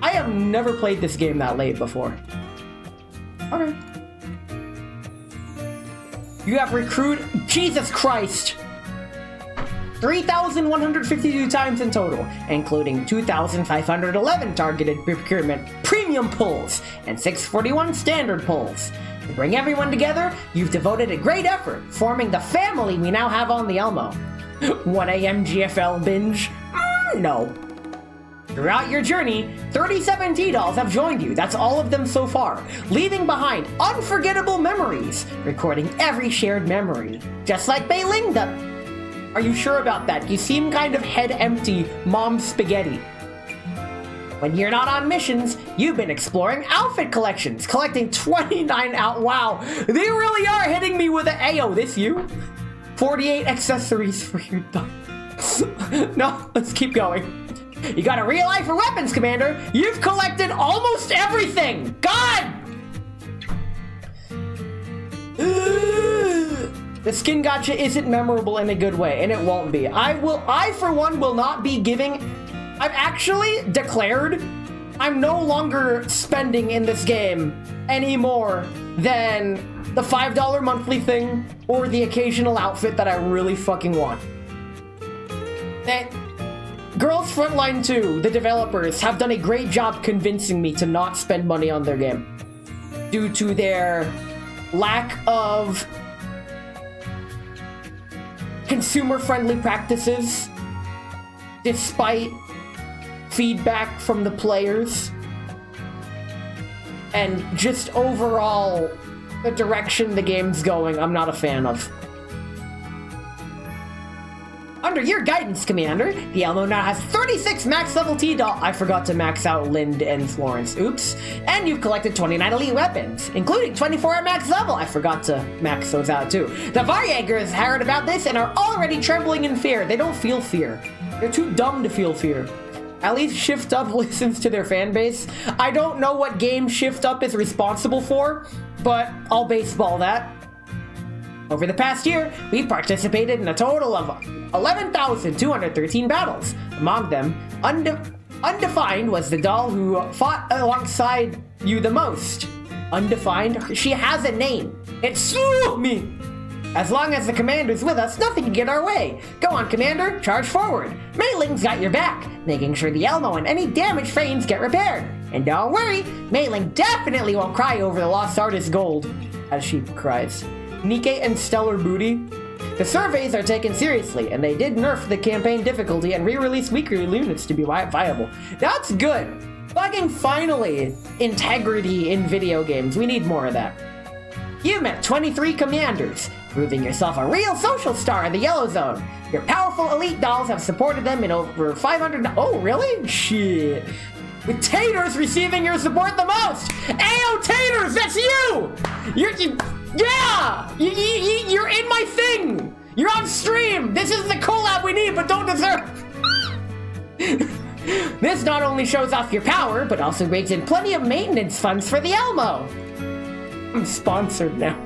I have never played this game that late before. Okay. You have recruited... Jesus Christ! 3,152 times in total, including 2,511 targeted procurement premium pulls and 641 standard pulls. To bring everyone together, you've devoted a great effort, forming the family we now have on the Elmo. 1 a.m. GFL binge? No. Throughout your journey, 37 T-Dolls have joined you. That's all of them so far, leaving behind unforgettable memories, recording every shared memory. Just like Mei Ling does. Are you sure about that? You seem kind of head empty, mom spaghetti. When you're not on missions, you've been exploring outfit collections, collecting 29 out. Wow, they really are hitting me with an Ayo. This you? 48 accessories for your dog. No, let's keep going. You got a real eye for weapons, Commander. You've collected almost everything. God! The skin gacha isn't memorable in a good way, and it won't be. I for one will not be giving... I've actually declared I'm no longer spending in this game any more than the $5 monthly thing or the occasional outfit that I really fucking want. Girls Frontline 2, the developers, have done a great job convincing me to not spend money on their game due to their lack of consumer-friendly practices, despite feedback from the players, and just overall the direction the game's going, I'm not a fan of. Under your guidance, Commander, the Elmo now has 36 max level T-Doll. I forgot to max out Lind and Florence. Oops. And you've collected 29 elite weapons, including 24 at max level. I forgot to max those out too. The Varjagers heard about this and are already trembling in fear. They don't feel fear. They're too dumb to feel fear. At least Shift Up listens to their fan base. I don't know what game Shift Up is responsible for, but I'll baseball that. Over the past year, we participated in a total of 11,213 battles. Among them, Undefined was the doll who fought alongside you the most. Undefined? She has a name. It's me! As long as the Commander's with us, nothing can get our way. Go on, Commander, charge forward. Mei Ling's got your back, making sure the Elmo and any damaged frames get repaired. And don't worry, Mei Ling definitely won't cry over the lost artist gold, as she cries. Nikkei and Stellar Booty. The surveys are taken seriously, and they did nerf the campaign difficulty and re-release weaker units to be viable. That's good. Fucking finally, integrity in video games. We need more of that. You met 23 commanders, proving yourself a real social star in the Yellow Zone. Your powerful elite dolls have supported them in over 500... Oh, really? Shit. With Taters receiving your support the most! Ayo, Taters, that's you! You're in my thing! You're on stream! This is the collab we need, but don't deserve! This not only shows off your power, but also brings in plenty of maintenance funds for the Elmo. I'm sponsored now.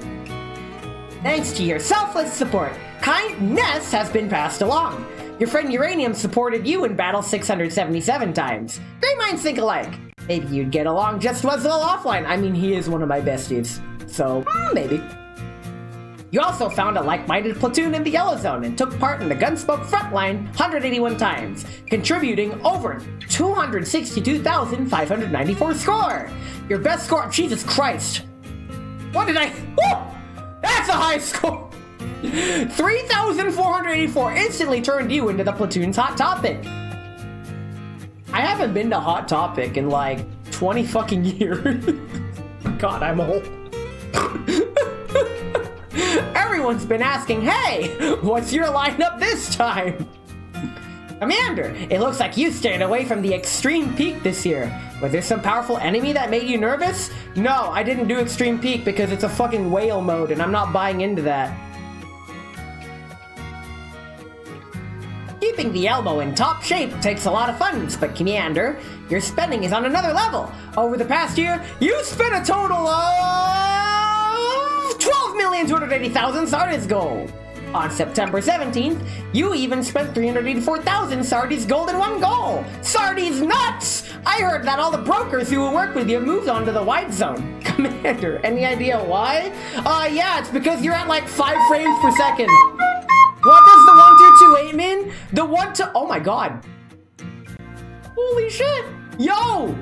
Thanks to your selfless support, kindness has been passed along. Your friend Uranium supported you in battle 677 times. Great minds think alike. Maybe you'd get along just as well offline. I mean, he is one of my besties, so maybe. You also found a like-minded platoon in the Yellow Zone and took part in the Gunsmoke frontline 181 times, contributing over 262,594 score. Your best score, Jesus Christ. What did I, woo! That's a high score. 3,484 instantly turned you into the platoon's Hot Topic. I haven't been to Hot Topic in like 20 fucking years. God, I'm old. Everyone's been asking, hey, what's your lineup this time? Commander, it looks like you stayed away from the Extreme Peak this year. Was there some powerful enemy that made you nervous? No, I didn't do Extreme Peak because it's a fucking whale mode and I'm not buying into that. Keeping the Elmo in top shape takes a lot of funds, but Commander, your spending is on another level. Over the past year, you spent a total of 12,280,000 Sardis Gold. On September 17th, you even spent 384,000 Sardis Gold in one goal. Sardis nuts! I heard that all the brokers who will work with you moved on to the White Zone. Commander, any idea why? Yeah, it's because you're at like 5 frames per second. What does the 1228 mean? Oh my god. Holy shit. Yo!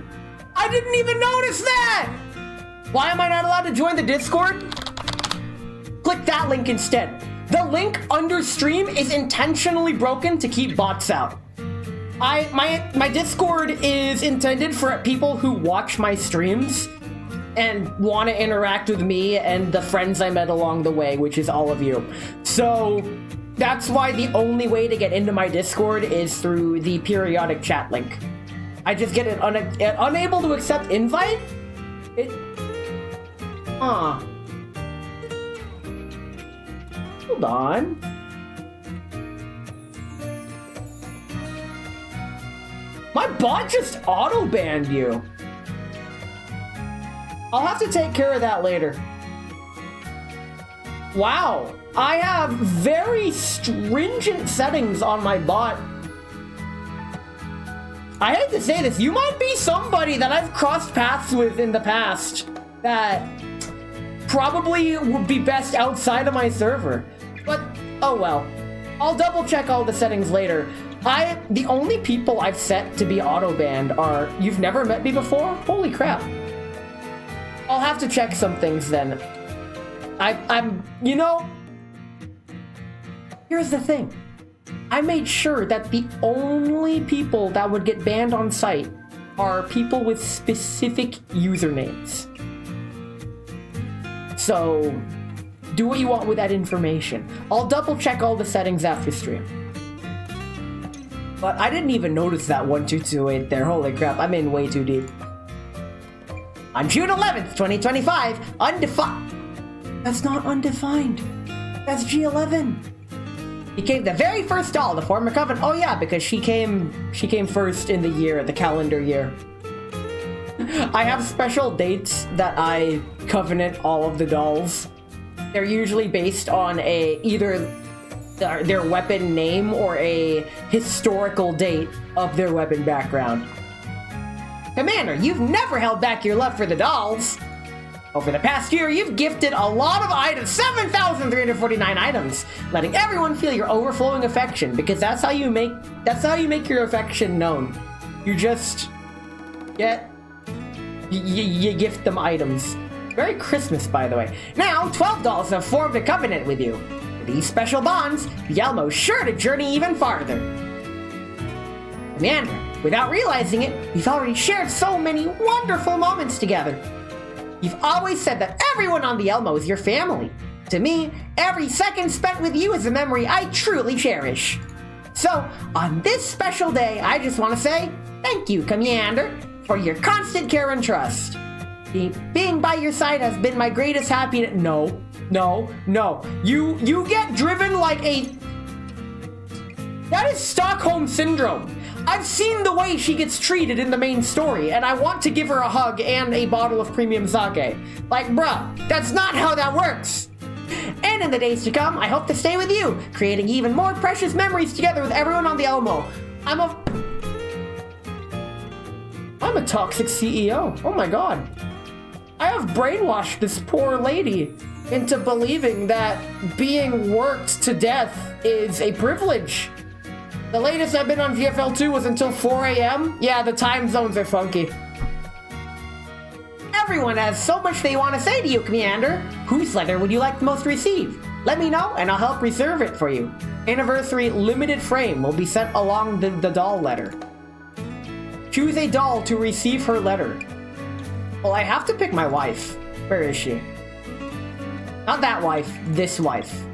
I didn't even notice that! Why am I not allowed to join the Discord? Click that link instead. The link under stream is intentionally broken to keep bots out. My Discord is intended for people who watch my streams and want to interact with me and the friends I met along the way, which is all of you. So that's why the only way to get into my Discord is through the periodic chat link. I just get an unable to accept invite? Hold on. My bot just auto-banned you. I'll have to take care of that later. Wow. I have very stringent settings on my bot. I hate to say this, you might be somebody that I've crossed paths with in the past that probably would be best outside of my server. But, oh well. I'll double check all the settings later. The only people I've set to be auto-banned are, you've never met me before? Holy crap. I'll have to check some things then. You know, here's the thing. I made sure that the only people that would get banned on site are people with specific usernames. So, do what you want with that information. I'll double check all the settings after stream. But I didn't even notice that 1228 there. Holy crap, I'm in way too deep. On June 11th, 2025, undefined. That's not undefined. That's G11. Became the very first doll to form a covenant. Oh yeah, because she came first in the year, the calendar year. I have special dates that I covenant all of the dolls. They're usually based on either their weapon name or a historical date of their weapon background. Commander, you've never held back your love for the dolls. Over the past year, you've gifted a lot of items, 7,349 items, letting everyone feel your overflowing affection, because that's how you make your affection known. You just you gift them items. Merry Christmas, by the way. Now, 12 dolls have formed a covenant with you. With these special bonds, the Elmo's sure to journey even farther. Commander, without realizing it, we've already shared so many wonderful moments together. You've always said that everyone on the Elmo is your family. To me, every second spent with you is a memory I truly cherish. So, on this special day, I just want to say thank you, Commander, for your constant care and trust. Being by your side has been my greatest happiness. No. You get driven like a... That is Stockholm Syndrome. I've seen the way she gets treated in the main story, and I want to give her a hug and a bottle of premium sake. Like, bruh, that's not how that works. And in the days to come, I hope to stay with you, creating even more precious memories together with everyone on the Elmo. I'm a toxic CEO. Oh my god. I have brainwashed this poor lady into believing that being worked to death is a privilege. The latest I've been on GFL2 was until 4 a.m. Yeah, the time zones are funky. Everyone has so much they want to say to you, Commander. Whose letter would you like to most receive? Let me know, and I'll help reserve it for you. Anniversary limited frame will be sent along the doll letter. Choose a doll to receive her letter. Well, I have to pick my wife. Where is she? Not that wife, this wife.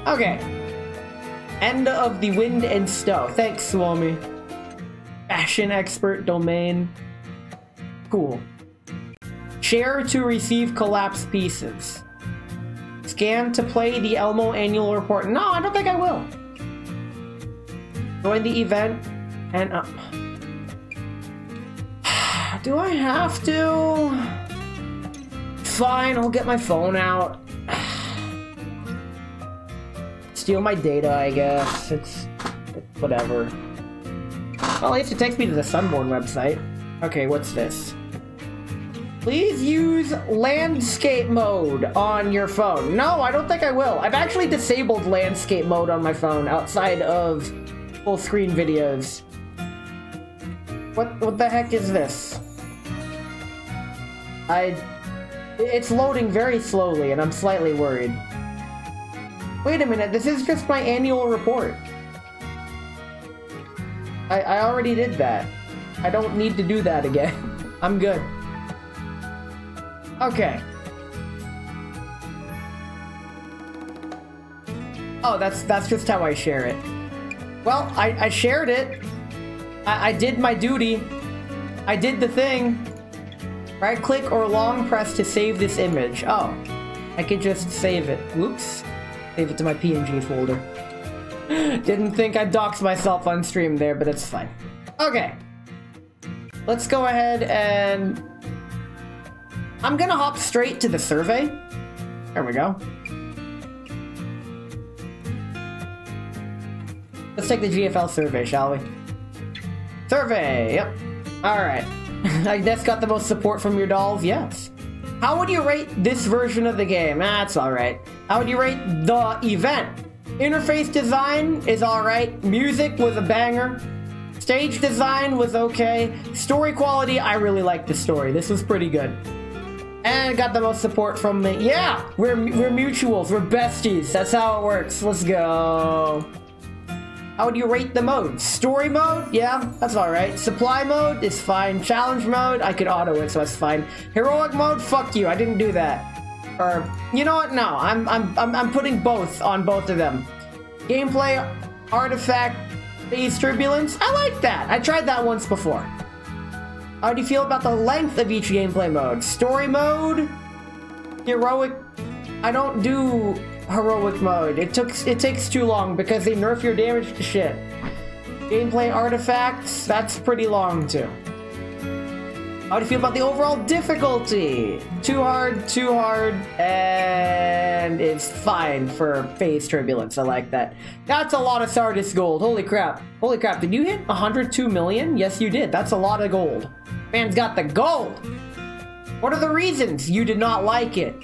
Okay. End of the wind and snow. Thanks, Swami. Fashion expert domain. Cool. Share to receive collapsed pieces. Scan to play the Elmo annual report. No, I don't think I will. Join the event and do I have to? Fine, I'll get my phone out. Steal my data, I guess. It's whatever. Well, at least it takes me to the Sunborn website. Okay, what's this? Please use landscape mode on your phone. No, I don't think I will. I've actually disabled landscape mode on my phone outside of full screen videos. What the heck is this? It's loading very slowly and I'm slightly worried. Wait a minute, this is just my annual report. I already did that. I don't need to do that again. I'm good. Okay. Oh, that's just how I share it. Well, I shared it. I did my duty. I did the thing. Right click or long press to save this image. Oh, I could just save it. Whoops. Save it to my PNG folder. Didn't think I'd dox myself on stream there, but it's fine. Okay. Let's go ahead and... I'm gonna hop straight to the survey. There we go. Let's take the GFL survey, shall we? Survey, yep. Alright. I guess got the most support from your dolls? Yes. How would you rate this version of the game? That's alright. How would you rate the event? Interface design is alright. Music was a banger. Stage design was okay. Story quality, I really liked the story. This was pretty good. And got the most support from me. Yeah, we're mutuals. We're besties. That's how it works. Let's go. How would you rate the mode? Story mode? Yeah, that's alright. Supply mode is fine. Challenge mode, I could auto it, so that's fine. Heroic mode? Fuck you. I didn't do that. Or, you know what? No, I'm putting both on both of them. Gameplay, artifact, phase turbulence. I like that. I tried that once before. How do you feel about the length of each gameplay mode? Story mode, heroic. I don't do heroic mode. It takes too long because they nerf your damage to shit. Gameplay artifacts. That's pretty long too. How do you feel about the overall difficulty? Too hard, and it's fine for phase turbulence. I like that. That's a lot of Sardis gold. Holy crap. Holy crap, did you hit 102 million? Yes, you did. That's a lot of gold. Man's got the gold. What are the reasons you did not like it?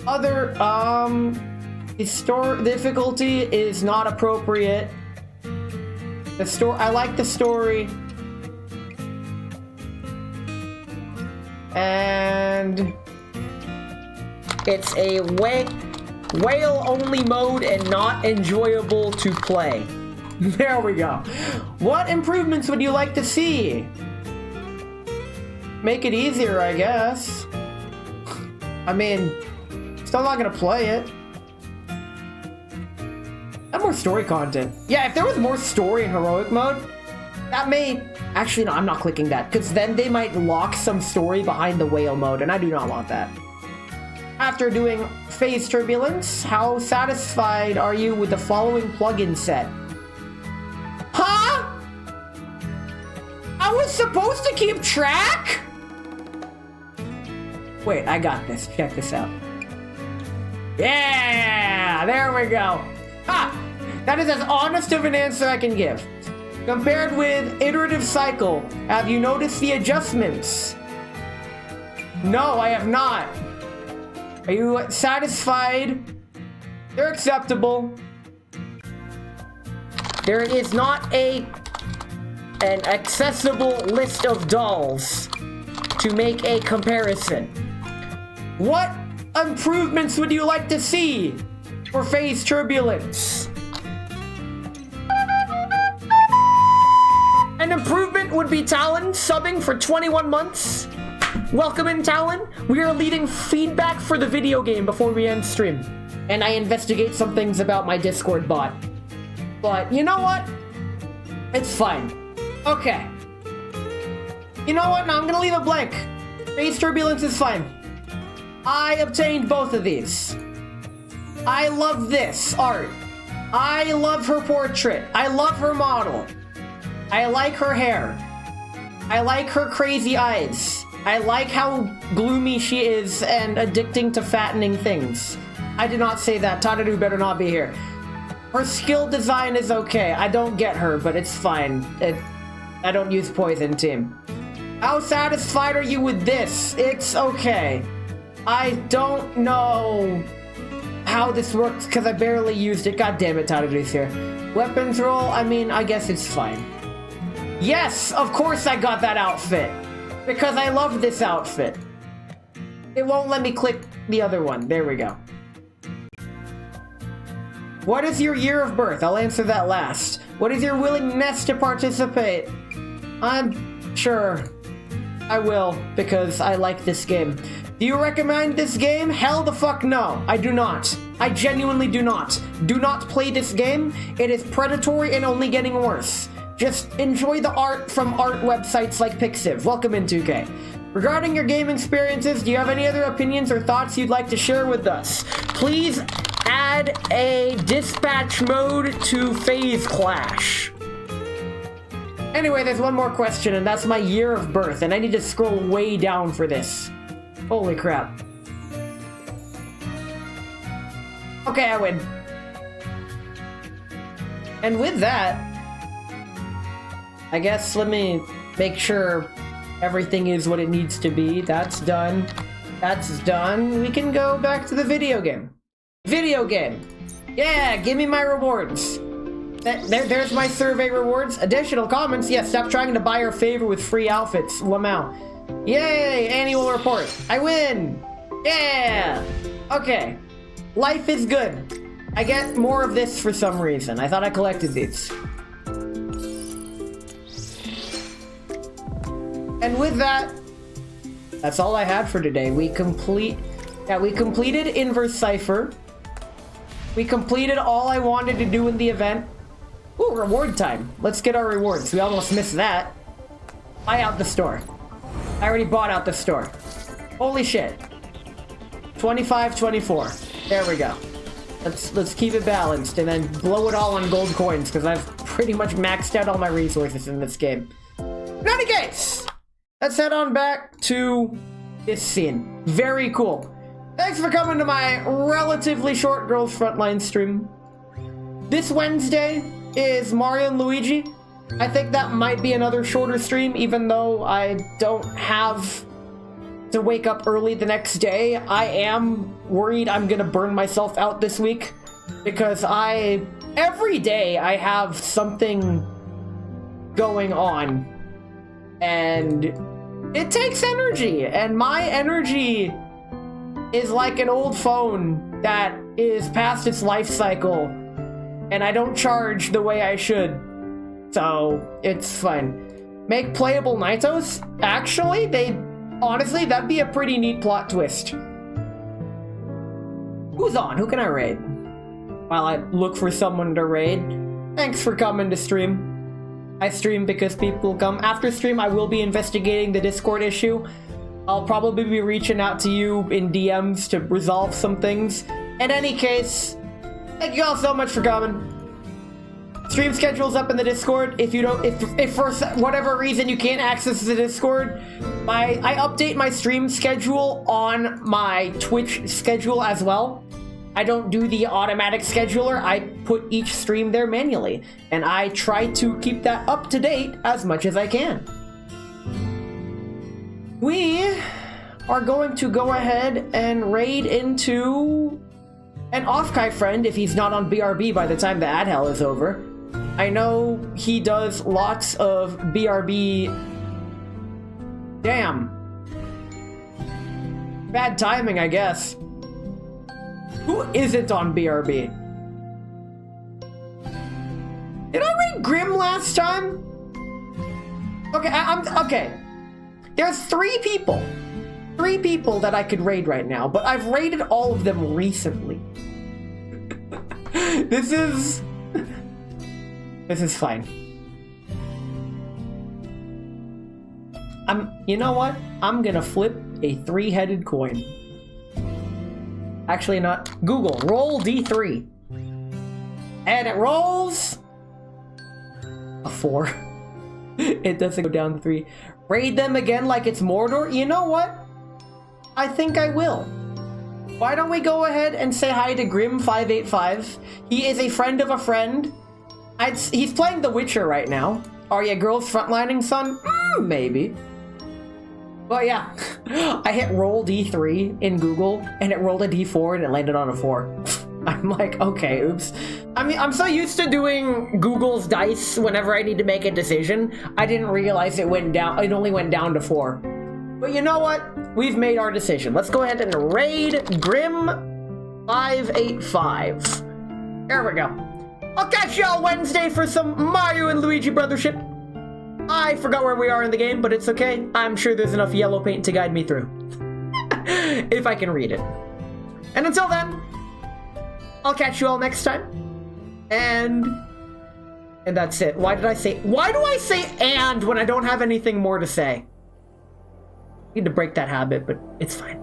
Other, the difficulty is not appropriate. I like the story. And it's a whale-only mode and not enjoyable to play. There we go. What improvements would you like to see? Make it easier, I guess. I mean, still not gonna play it. And more story content. Yeah, if there was more story in heroic mode, that may... Actually, no, I'm not clicking that, because then they might lock some story behind the whale mode, and I do not want that. After doing phase turbulence, how satisfied are you with the following plugin set? Huh? I was supposed to keep track? Wait, I got this. Check this out. Yeah, there we go. Ha! That is as honest of an answer I can give. Compared with iterative cycle, have you noticed the adjustments? No, I have not. Are you satisfied? They're acceptable. There is not an accessible list of dolls to make a comparison. What improvements would you like to see for phase turbulence? An improvement would be Talon subbing for 21 months. Welcome in, Talon. We are leading feedback for the video game before we end stream. And I investigate some things about my Discord bot. But you know what? It's fine. Okay. You know what? No, I'm gonna leave it blank. Phase turbulence is fine. I obtained both of these. I love this art. I love her portrait. I love her model. I like her hair. I like her crazy eyes. I like how gloomy she is and addicting to fattening things. I did not say that. Tadadu better not be here. Her skill design is okay. I don't get her, but it's fine. I don't use poison, team. How satisfied are you with this? It's okay. I don't know how this works because I barely used it. God damn it, Tadadu's here. Weapons roll, I mean, I guess it's fine. Yes, of course I got that outfit. Because I love this outfit. It won't let me click the other one. There we go. What is your year of birth? I'll answer that last. What is your willingness to participate? I'm sure I will, because I like this game. Do you recommend this game? Hell the fuck no. I do not. I genuinely do not. Do not play this game. It is predatory and only getting worse. Just enjoy the art from art websites like Pixiv. Welcome in, 2K. Regarding your game experiences, do you have any other opinions or thoughts you'd like to share with us? Please add a dispatch mode to Phase Clash. Anyway, there's one more question, and that's my year of birth, and I need to scroll way down for this. Holy crap. Okay, I win. And with that, I guess let me make sure everything is what it needs to be. That's done. That's done. We can go back to the video game. Video game. Yeah, give me my rewards. There's my survey rewards. Additional comments. Yeah, stop trying to buy her favor with free outfits. Lamau. Yay, annual report. I win. Yeah. Okay. Life is good. I get more of this for some reason. I thought I collected these. And with that, that's all I had for today. We completed Inverse Cipher. We completed all I wanted to do in the event. Ooh, reward time. Let's get our rewards. We almost missed that. Buy out the store. I already bought out the store. Holy shit. 25, 24. There we go. Let's keep it balanced and then blow it all on gold coins because I've pretty much maxed out all my resources in this game. In any case, let's head on back to this scene. Very cool. Thanks for coming to my relatively short Girls Frontline stream. This Wednesday is Mario and Luigi. I think that might be another shorter stream, even though I don't have to wake up early the next day. I am worried I'm gonna burn myself out this week because every day I have something going on and it takes energy, and my energy is like an old phone that is past its life cycle and I don't charge the way I should, so it's fine. Make playable Naitos? Actually, honestly, that'd be a pretty neat plot twist. Who's on? Who can I raid? While I look for someone to raid. Thanks for coming to stream. I stream because people come. After stream, I will be investigating the Discord issue. I'll probably be reaching out to you in DMs to resolve some things. In any case, thank you all so much for coming. Stream schedule's up in the Discord. If for whatever reason you can't access the Discord, I update my stream schedule on my Twitch schedule as well. I don't do the automatic scheduler. I put each stream there manually, and I try to keep that up to date as much as I can. We are going to go ahead and raid into an Offkai friend if he's not on BRB by the time the ad hell is over. I know he does lots of BRB. Damn. Bad timing, I guess. Who isn't on BRB? Did I raid Grim last time? Okay, okay. There's 3 people. 3 people that I could raid right now, but I've raided all of them recently. This is fine. You know what? I'm gonna flip a 3-headed coin. Actually not. Google, roll D3. And it rolls a 4. It doesn't go down to 3. Raid them again like it's Mordor? You know what? I think I will. Why don't we go ahead and say hi to Grim585? He is a friend of a friend. He's playing The Witcher right now. Are ya girls frontlining, son? Maybe. But yeah, I hit roll D3 in Google, and it rolled a D4, and it landed on a 4. I'm like, okay, oops. I mean, I'm so used to doing Google's dice whenever I need to make a decision, I didn't realize it went down. It only went down to 4. But you know what? We've made our decision. Let's go ahead and raid Grim585. There we go. I'll catch y'all Wednesday for some Mario and Luigi brothership. I forgot where we are in the game, but it's okay. I'm sure there's enough yellow paint to guide me through. If I can read it. And until then, I'll catch you all next time. And that's it. Why do I say and when I don't have anything more to say? I need to break that habit, but it's fine.